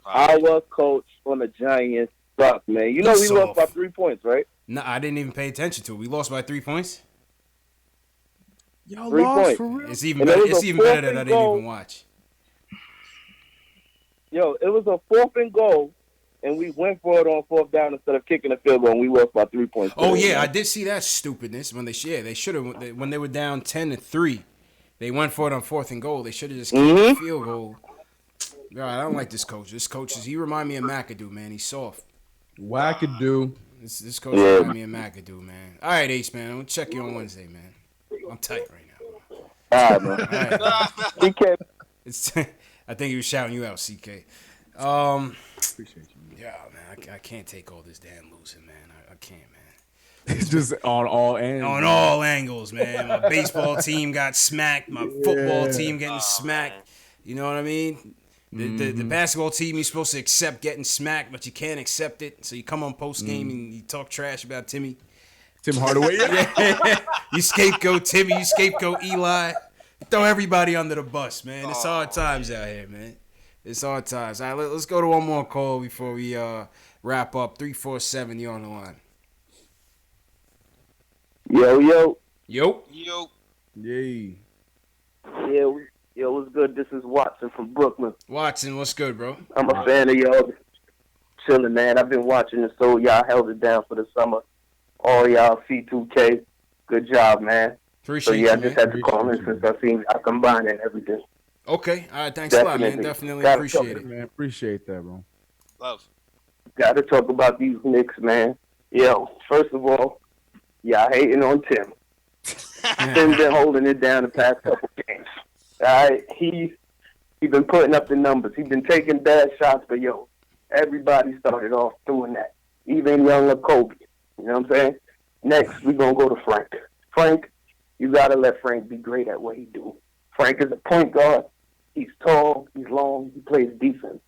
Our coach on the Giants sucks, man. You know we lost by 3 points, right? No, I didn't even pay attention to it. We lost by 3 points. Y'all lost for real? It's even better. It's even better that I didn't even watch. Yo, it was a 4th and goal, and we went for it on 4th down instead of kicking a field goal, and we lost by 3 points. Oh yeah, I did see that stupidness when they should have when they were down 10-3. They went for it on 4th and goal. They should have just kicked the field goal. God, I don't like this coach. This coach he remind me of McAdoo, man. He's soft. Wackadoo. This coach remind me of McAdoo, man. All right, Ace, man. I'm gonna check you on Wednesday, man. I'm tight right now. All right, man. CK. I think he was shouting you out, CK. Appreciate you. Yeah, man. I can't take all this damn losing, man. I can't, man. It's just on all ends. On all angles, man. My baseball team got smacked. My football team getting smacked. You know what I mean? The basketball team, you're supposed to accept getting smacked, but you can't accept it. So you come on post game and you talk trash about Tim Hardaway. Yeah. You scapegoat Timmy. You scapegoat Eli. You throw everybody under the bus, man. It's hard times out here, man. It's hard times. All right, let's go to one more call before we wrap up. 347, you on the line. Yo. Yay. Yo, what's good? This is Watson from Brooklyn. Watson, what's good, bro? I'm a fan of y'all. Chilling, man. I've been watching it, so y'all held it down for the summer. All y'all C2K. Good job, man. Appreciate you. So, yeah, you, I just had to call in since I combined and everything. Okay. All right, thanks a lot, man. Definitely appreciate it. Man, appreciate that, bro. Love. Got to talk about these Knicks, man. Yo, first of all, y'all hating on Tim. Tim's been holding it down the past couple games. All right, he's been putting up the numbers. He's been taking bad shots, but yo, everybody started off doing that. Even younger Kobe. You know what I'm saying? Next, we're gonna go to Frank. Frank, you gotta let Frank be great at what he do. Frank is a point guard. He's tall. He's long. He plays defense.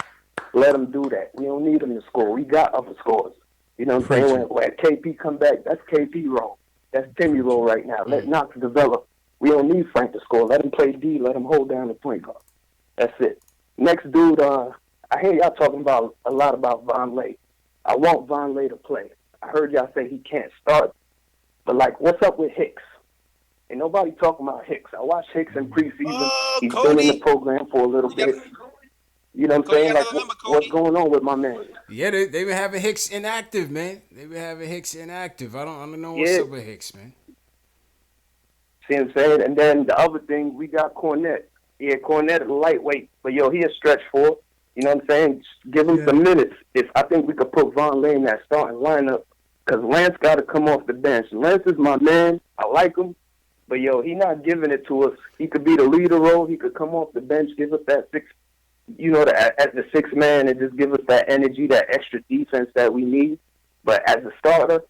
Let him do that. We don't need him to score. We got other scores. You know what I'm saying? When KP come back, that's KP role. That's Timmy role right now. Let Knox develop. We don't need Frank to score. Let him play D. Let him hold down the point guard. That's it. Next dude, I hear y'all talking about a lot about Vonleh. I want Vonleh to play. I heard y'all say he can't start. But, what's up with Hicks? Ain't nobody talking about Hicks. I watched Hicks in preseason. He's been in the program for a little bit. You know what I'm saying? What's going on with my man? Yeah, they've been having Hicks inactive, man. They've been having Hicks inactive. I don't know what's up with Hicks, man. See what I'm saying? And then the other thing, we got Cornette. Yeah, Cornette is lightweight, but yo, he a stretch for. You know what I'm saying? Just give him some minutes. I think we could put Vonleh in that starting lineup, because Lance got to come off the bench. Lance is my man. I like him, but yo, he not giving it to us. He could be the leader role. He could come off the bench, give us that six. You know, as the sixth man, and just give us that energy, that extra defense that we need. But as a starter,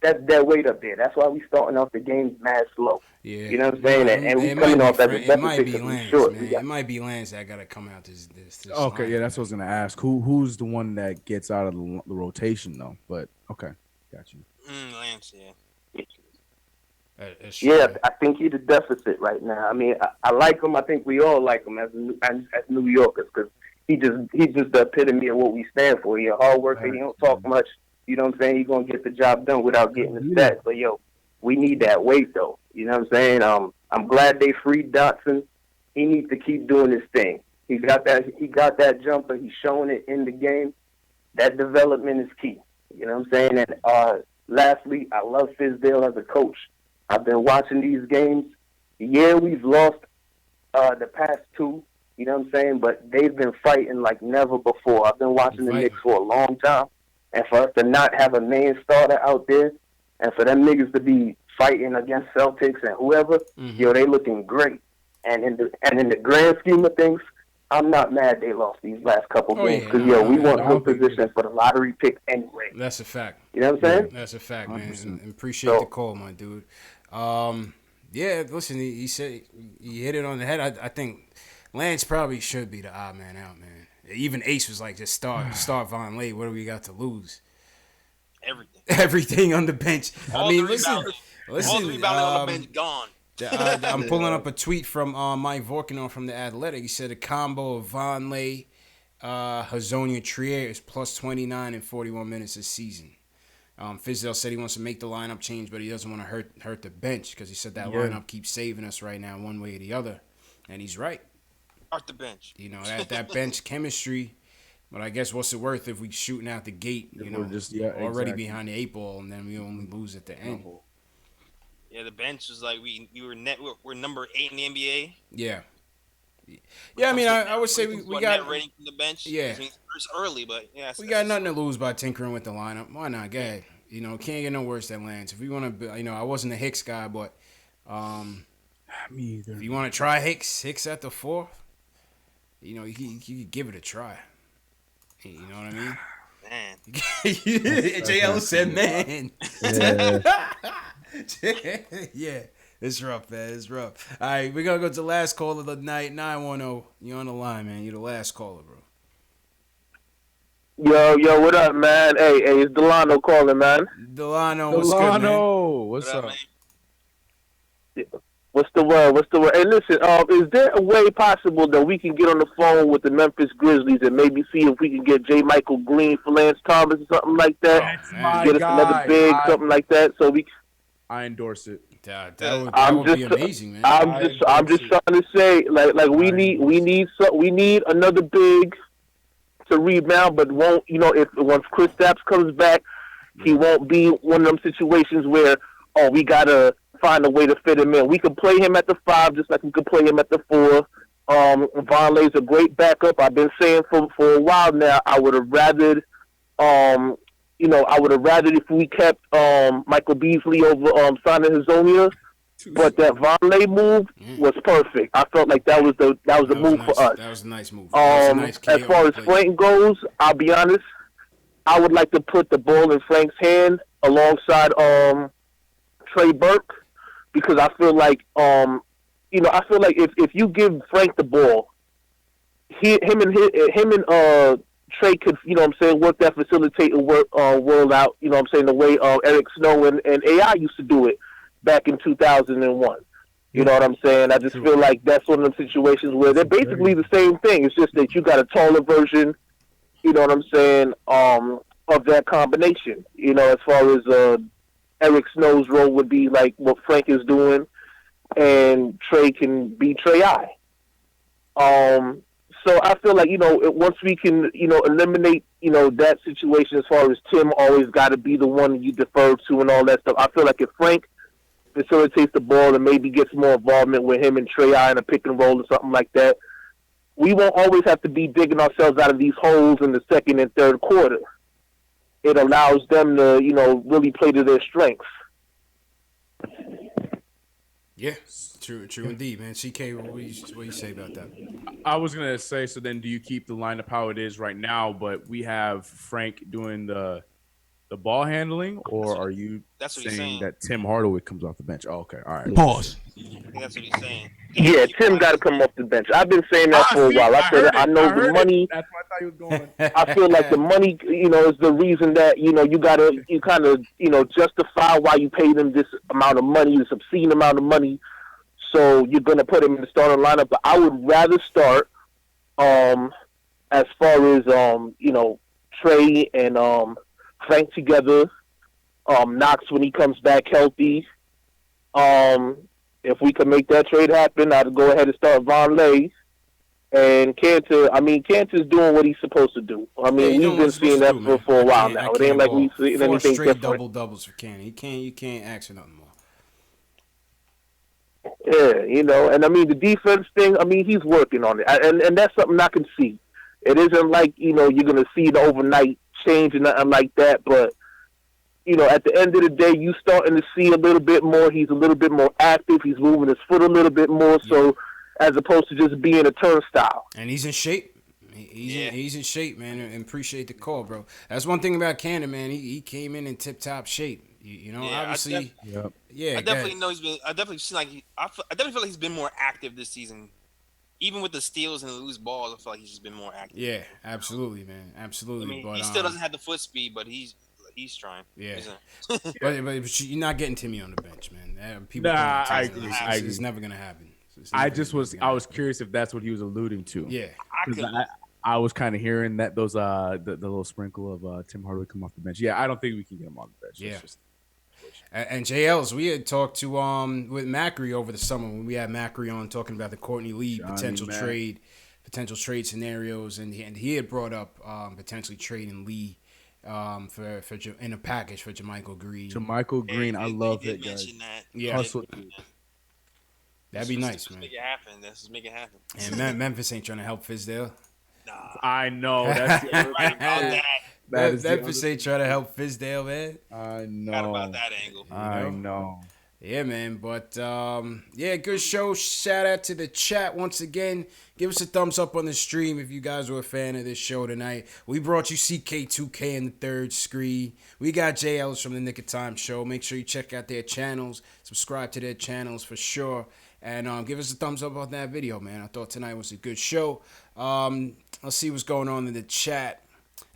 that's dead weight up there. That's why we starting off the game mad slow. Yeah, you know what I'm saying? And we coming off as a it might be Lance, man. It might be Lance that got to come out this okay, line. Yeah, that's what I was gonna ask. Who's the one that gets out of the rotation though? But okay, got you. Lance, yeah. Yeah, I think he's a deficit right now. I mean, I like him. I think we all like him as New Yorkers, because he's just the epitome of what we stand for. He's a hard worker. He don't talk much. You know what I'm saying? He's going to get the job done without getting the stats. But, yo, we need that weight, though. You know what I'm saying? I'm glad they freed Dotson. He needs to keep doing his thing. He got that jumper. He's showing it in the game. That development is key. You know what I'm saying? And lastly, I love Fizdale as a coach. I've been watching these games. Yeah, we've lost the past two, you know what I'm saying? But they've been fighting like never before. I've been watching the Knicks for a long time. And for us to not have a main starter out there, and for them niggas to be fighting against Celtics and whoever, yo, they looking great. And in the grand scheme of things, I'm not mad they lost these last couple games, because we want good position for the lottery pick anyway. That's a fact. You know what I'm saying? That's a fact, man. And appreciate the call, my dude. Yeah, listen, he said he hit it on the head. I think Lance probably should be the odd man out, man. Even Ace was like, just start Von Lay. What do we got to lose? Everything. Everything on the bench. All the rebounding on the bench gone. I'm pulling up a tweet from Mike Vorkunov from The Athletic. He said a combo of Von Lay, Hazonia Trier is plus 29 in 41 minutes this season. Fizdale said he wants to make the lineup change, but he doesn't want to hurt the bench because he said that lineup keeps saving us right now one way or the other. And he's right. Off the bench. You know, that bench chemistry. But I guess what's it worth if we shooting out the gate, you know, already behind the 8 ball, and then we only lose at the end. Yeah, the bench was like we're number 8 in the NBA. Yeah. Yeah, I mean, I would say we got net rating from the bench. Yeah, I mean, it's early, but yeah, we got nothing to lose by tinkering with the lineup. Why not? Go ahead. You know, can't get no worse than Lance. If we want to, you know, I wasn't a Hicks guy, but me either. If you want to try Hicks at the 4th, you know, you could give it a try. You know what I mean? Man. JL said, man. Yeah. It's rough, man. It's rough. All right, we're going to go to the last call of the night. 910. You're on the line, man. You're the last caller, bro. Yo, what up, man? Hey, it's Delano calling, man. Delano, what's good, man? What's up? What's the word? Hey, listen, is there a way possible that we can get on the phone with the Memphis Grizzlies and maybe see if we can get J. Michael Green for Lance Thomas or something like that? Get us another big, something like that, so we. I endorse it. That would be amazing, man. I'm just trying to say, like we need another big to rebound, but won't, you know, if once Kristaps comes back, he won't be one of them situations where we gotta find a way to fit him in. We could play him at the 5 just like we could play him at the 4. Von Lay's a great backup. I've been saying for a while now. I would have rathered, if we kept Michael Beasley over signing Hazonia. But that Von Lay move was perfect. I felt like that was a move for us. That was a nice move. As far as Frank goes, I'll be honest. I would like to put the ball in Frank's hand alongside Trey Burke, because I feel like if you give Frank the ball, him and Trey could, you know what I'm saying, work that facilitating world out, you know what I'm saying, the way Eric Snow and AI used to do it back in 2001. You know what I'm saying? I just feel like that's one of them situations where they're basically the same thing. It's just that you got a taller version, you know what I'm saying, of that combination. You know, as far as Eric Snow's role would be like what Frank is doing, and Trey can be Trey I. So I feel like, you know, once we can, you know, eliminate, you know, that situation as far as Tim always got to be the one you defer to and all that stuff. I feel like if Frank facilitates the ball and maybe gets more involvement with him and Trey I in a pick and roll or something like that, we won't always have to be digging ourselves out of these holes in the second and third quarter. It allows them to, you know, really play to their strengths. Yeah, true indeed, man. CK, what do you say about that? I was gonna say, so then do you keep the lineup how it is right now, but we have Frank doing the ball handling, or are you saying that Tim Hardaway comes off the bench? Oh, okay, all right. Pause. I think that's what he's saying. Yeah, Tim got to come off the bench. I've been saying that for a while. I know the money. That's where I thought he was going. I feel like the money, you know, is the reason that, you know, you kind of, you know, justify why you pay them this amount of money, this obscene amount of money. So you're going to put him in the starting lineup. But I would rather start, as far as, you know, Trey and Frank together, Knox when he comes back healthy. If we can make that trade happen, I'd go ahead and start Von Lay. And Cantor's doing what he's supposed to do. I mean, we've been seeing that for a while now. It ain't like we've seen anything different. Double-doubles for Cantor. You can't ask for nothing more. Yeah, you know, and I mean, the defense thing, I mean, he's working on it. And that's something I can see. It isn't like, you know, you're going to see the overnight change and nothing like that, but you know, at the end of the day, you starting to see a little bit more. He's a little bit more active. He's moving his foot a little bit more, so as opposed to just being a turnstile. And he's in shape. He's in shape, man, and appreciate the call, bro. That's one thing about Cannon, man. He came in tip-top shape. You know, Yeah, obviously. Yeah, I definitely know he's been. I definitely feel like I definitely feel like he's been more active this season. Even with the steals and the loose balls, I feel like he's just been more active. Yeah, absolutely, man, absolutely. I mean, but he still doesn't have the foot speed, but he's trying. Yeah, but you're not getting Timmy on the bench, man. People I agree. It's never gonna happen. I was curious if that's what he was alluding to. Yeah, I was kind of hearing that those the little sprinkle of Tim Hardaway come off the bench. Yeah, I don't think we can get him on the bench. Yeah. And JLs, we had talked to with Macri over the summer when we had Macri on talking about the Courtney Lee potential trade scenarios, and he had brought up potentially trading Lee for in a package for JaMychal Green. JaMychal Green, I love that guy. Yeah, hustle. That'd be nice, man. Make it happen. Let's just make it happen. And Memphis ain't trying to help Fizdale. Nah, I know. That's right about that. Memphis ain't trying to help Fizdale, man. I know. Not about that angle. I know. Yeah, man. But yeah, good show. Shout out to the chat once again. Give us a thumbs up on the stream if you guys were a fan of this show tonight. We brought you CK2K in the third screen. We got JLs from the Nick of Time show. Make sure you check out their channels. Subscribe to their channels for sure. And give us a thumbs up on that video, man. I thought tonight was a good show. Let's see what's going on in the chat.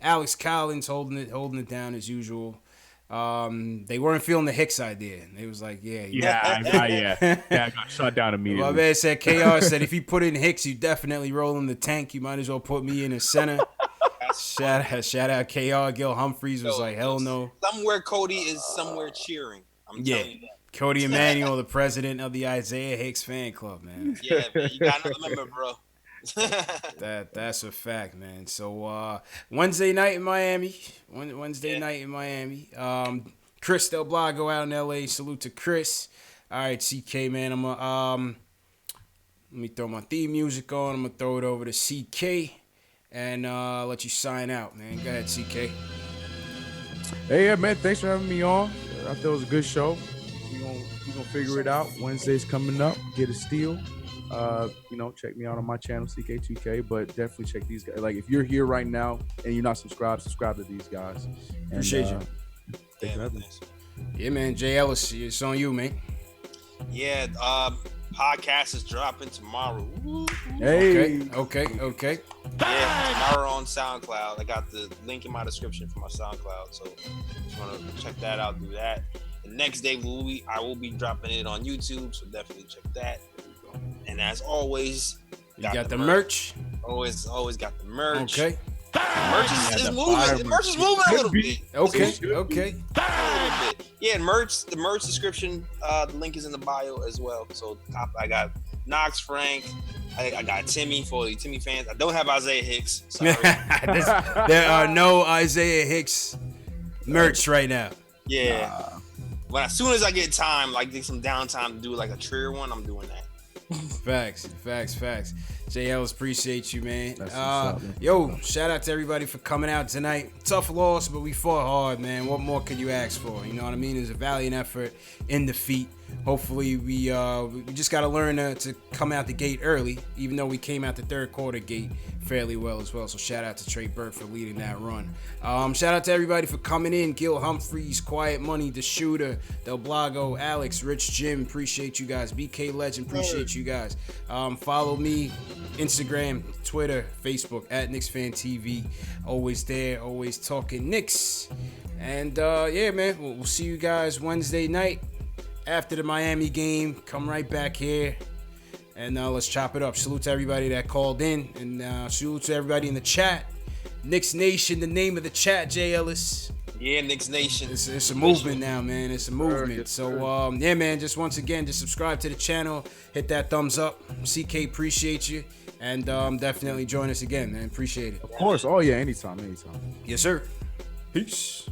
Alex Collins holding it down as usual. They weren't feeling the Hicks idea. They was like, I got shut down immediately. My man said, KR said, if you put in Hicks, you definitely roll in the tank. You might as well put me in the center. Shout out KR. Gil Humphreys was like, hell no. Somewhere Cody is somewhere cheering. I'm telling you that. Cody Emanuel, the president of the Isaiah Hicks fan club, man. Yeah, man, you got another member, bro. That's a fact, man. So Wednesday night in Miami. Night in Miami. Chris Del Blago out in LA. Salute to Chris. All right, CK, man. I'm gonna let me throw my theme music on. I'm gonna throw it over to CK and let you sign out, man. Go ahead, CK. Hey, yeah, man. Thanks for having me on. I thought it was a good show. We're gonna figure it out. Wednesday's coming up. Get a steal. Check me out on my channel, CK2K, but definitely check these guys. Like, if you're here right now and you're not subscribed to these guys. Appreciate you. Yeah, man. Jay Ellis, it's on you, man. Yeah, podcast is dropping tomorrow. Hey. Okay. Yeah, tomorrow on SoundCloud. I got the link in my description for my SoundCloud, so if you want to check that out, do that. The next day I will be dropping it on YouTube, so definitely check that. And as always, you got the merch. Always got the merch. Okay. Merch is moving. The merch is moving a little bit. Okay. Yeah, merch. The merch description. The link is in the bio as well. So I got Knox, Frank. I got Timmy for the Timmy fans. I don't have Isaiah Hicks. Sorry. There are no Isaiah Hicks merch right now. Yeah. But as soon as I get time, like some downtime to do like a Trier one, I'm doing that. Facts. JLs, appreciate you, man. Up, man. Yo, shout out to everybody for coming out tonight. Tough loss, but we fought hard, man. What more could you ask for? You know what I mean? It was a valiant effort in defeat. Hopefully, we just got to learn to come out the gate early, even though we came out the third quarter gate fairly well as well. So shout out to Trey Burke for leading that run. Shout out to everybody for coming in. Gil Humphreys, Quiet Money, The Shooter, Del Blago, Alex, Rich Jim. Appreciate you guys. BK Legend, appreciate you guys. Follow me, Instagram, Twitter, Facebook, at KnicksFanTV. Always there, always talking Knicks. And yeah, man, we'll see you guys Wednesday night. After the Miami game, come right back here, and let's chop it up. Salute to everybody that called in, and salute to everybody in the chat. Knicks Nation, the name of the chat, Jay Ellis. Yeah, Knicks Nation. It's a movement now, man. It's a movement. So, yeah, man, just once again, just subscribe to the channel. Hit that thumbs up. CK, appreciate you. And definitely join us again, man. Appreciate it. Of course. Oh, yeah, anytime. Yes, sir. Peace.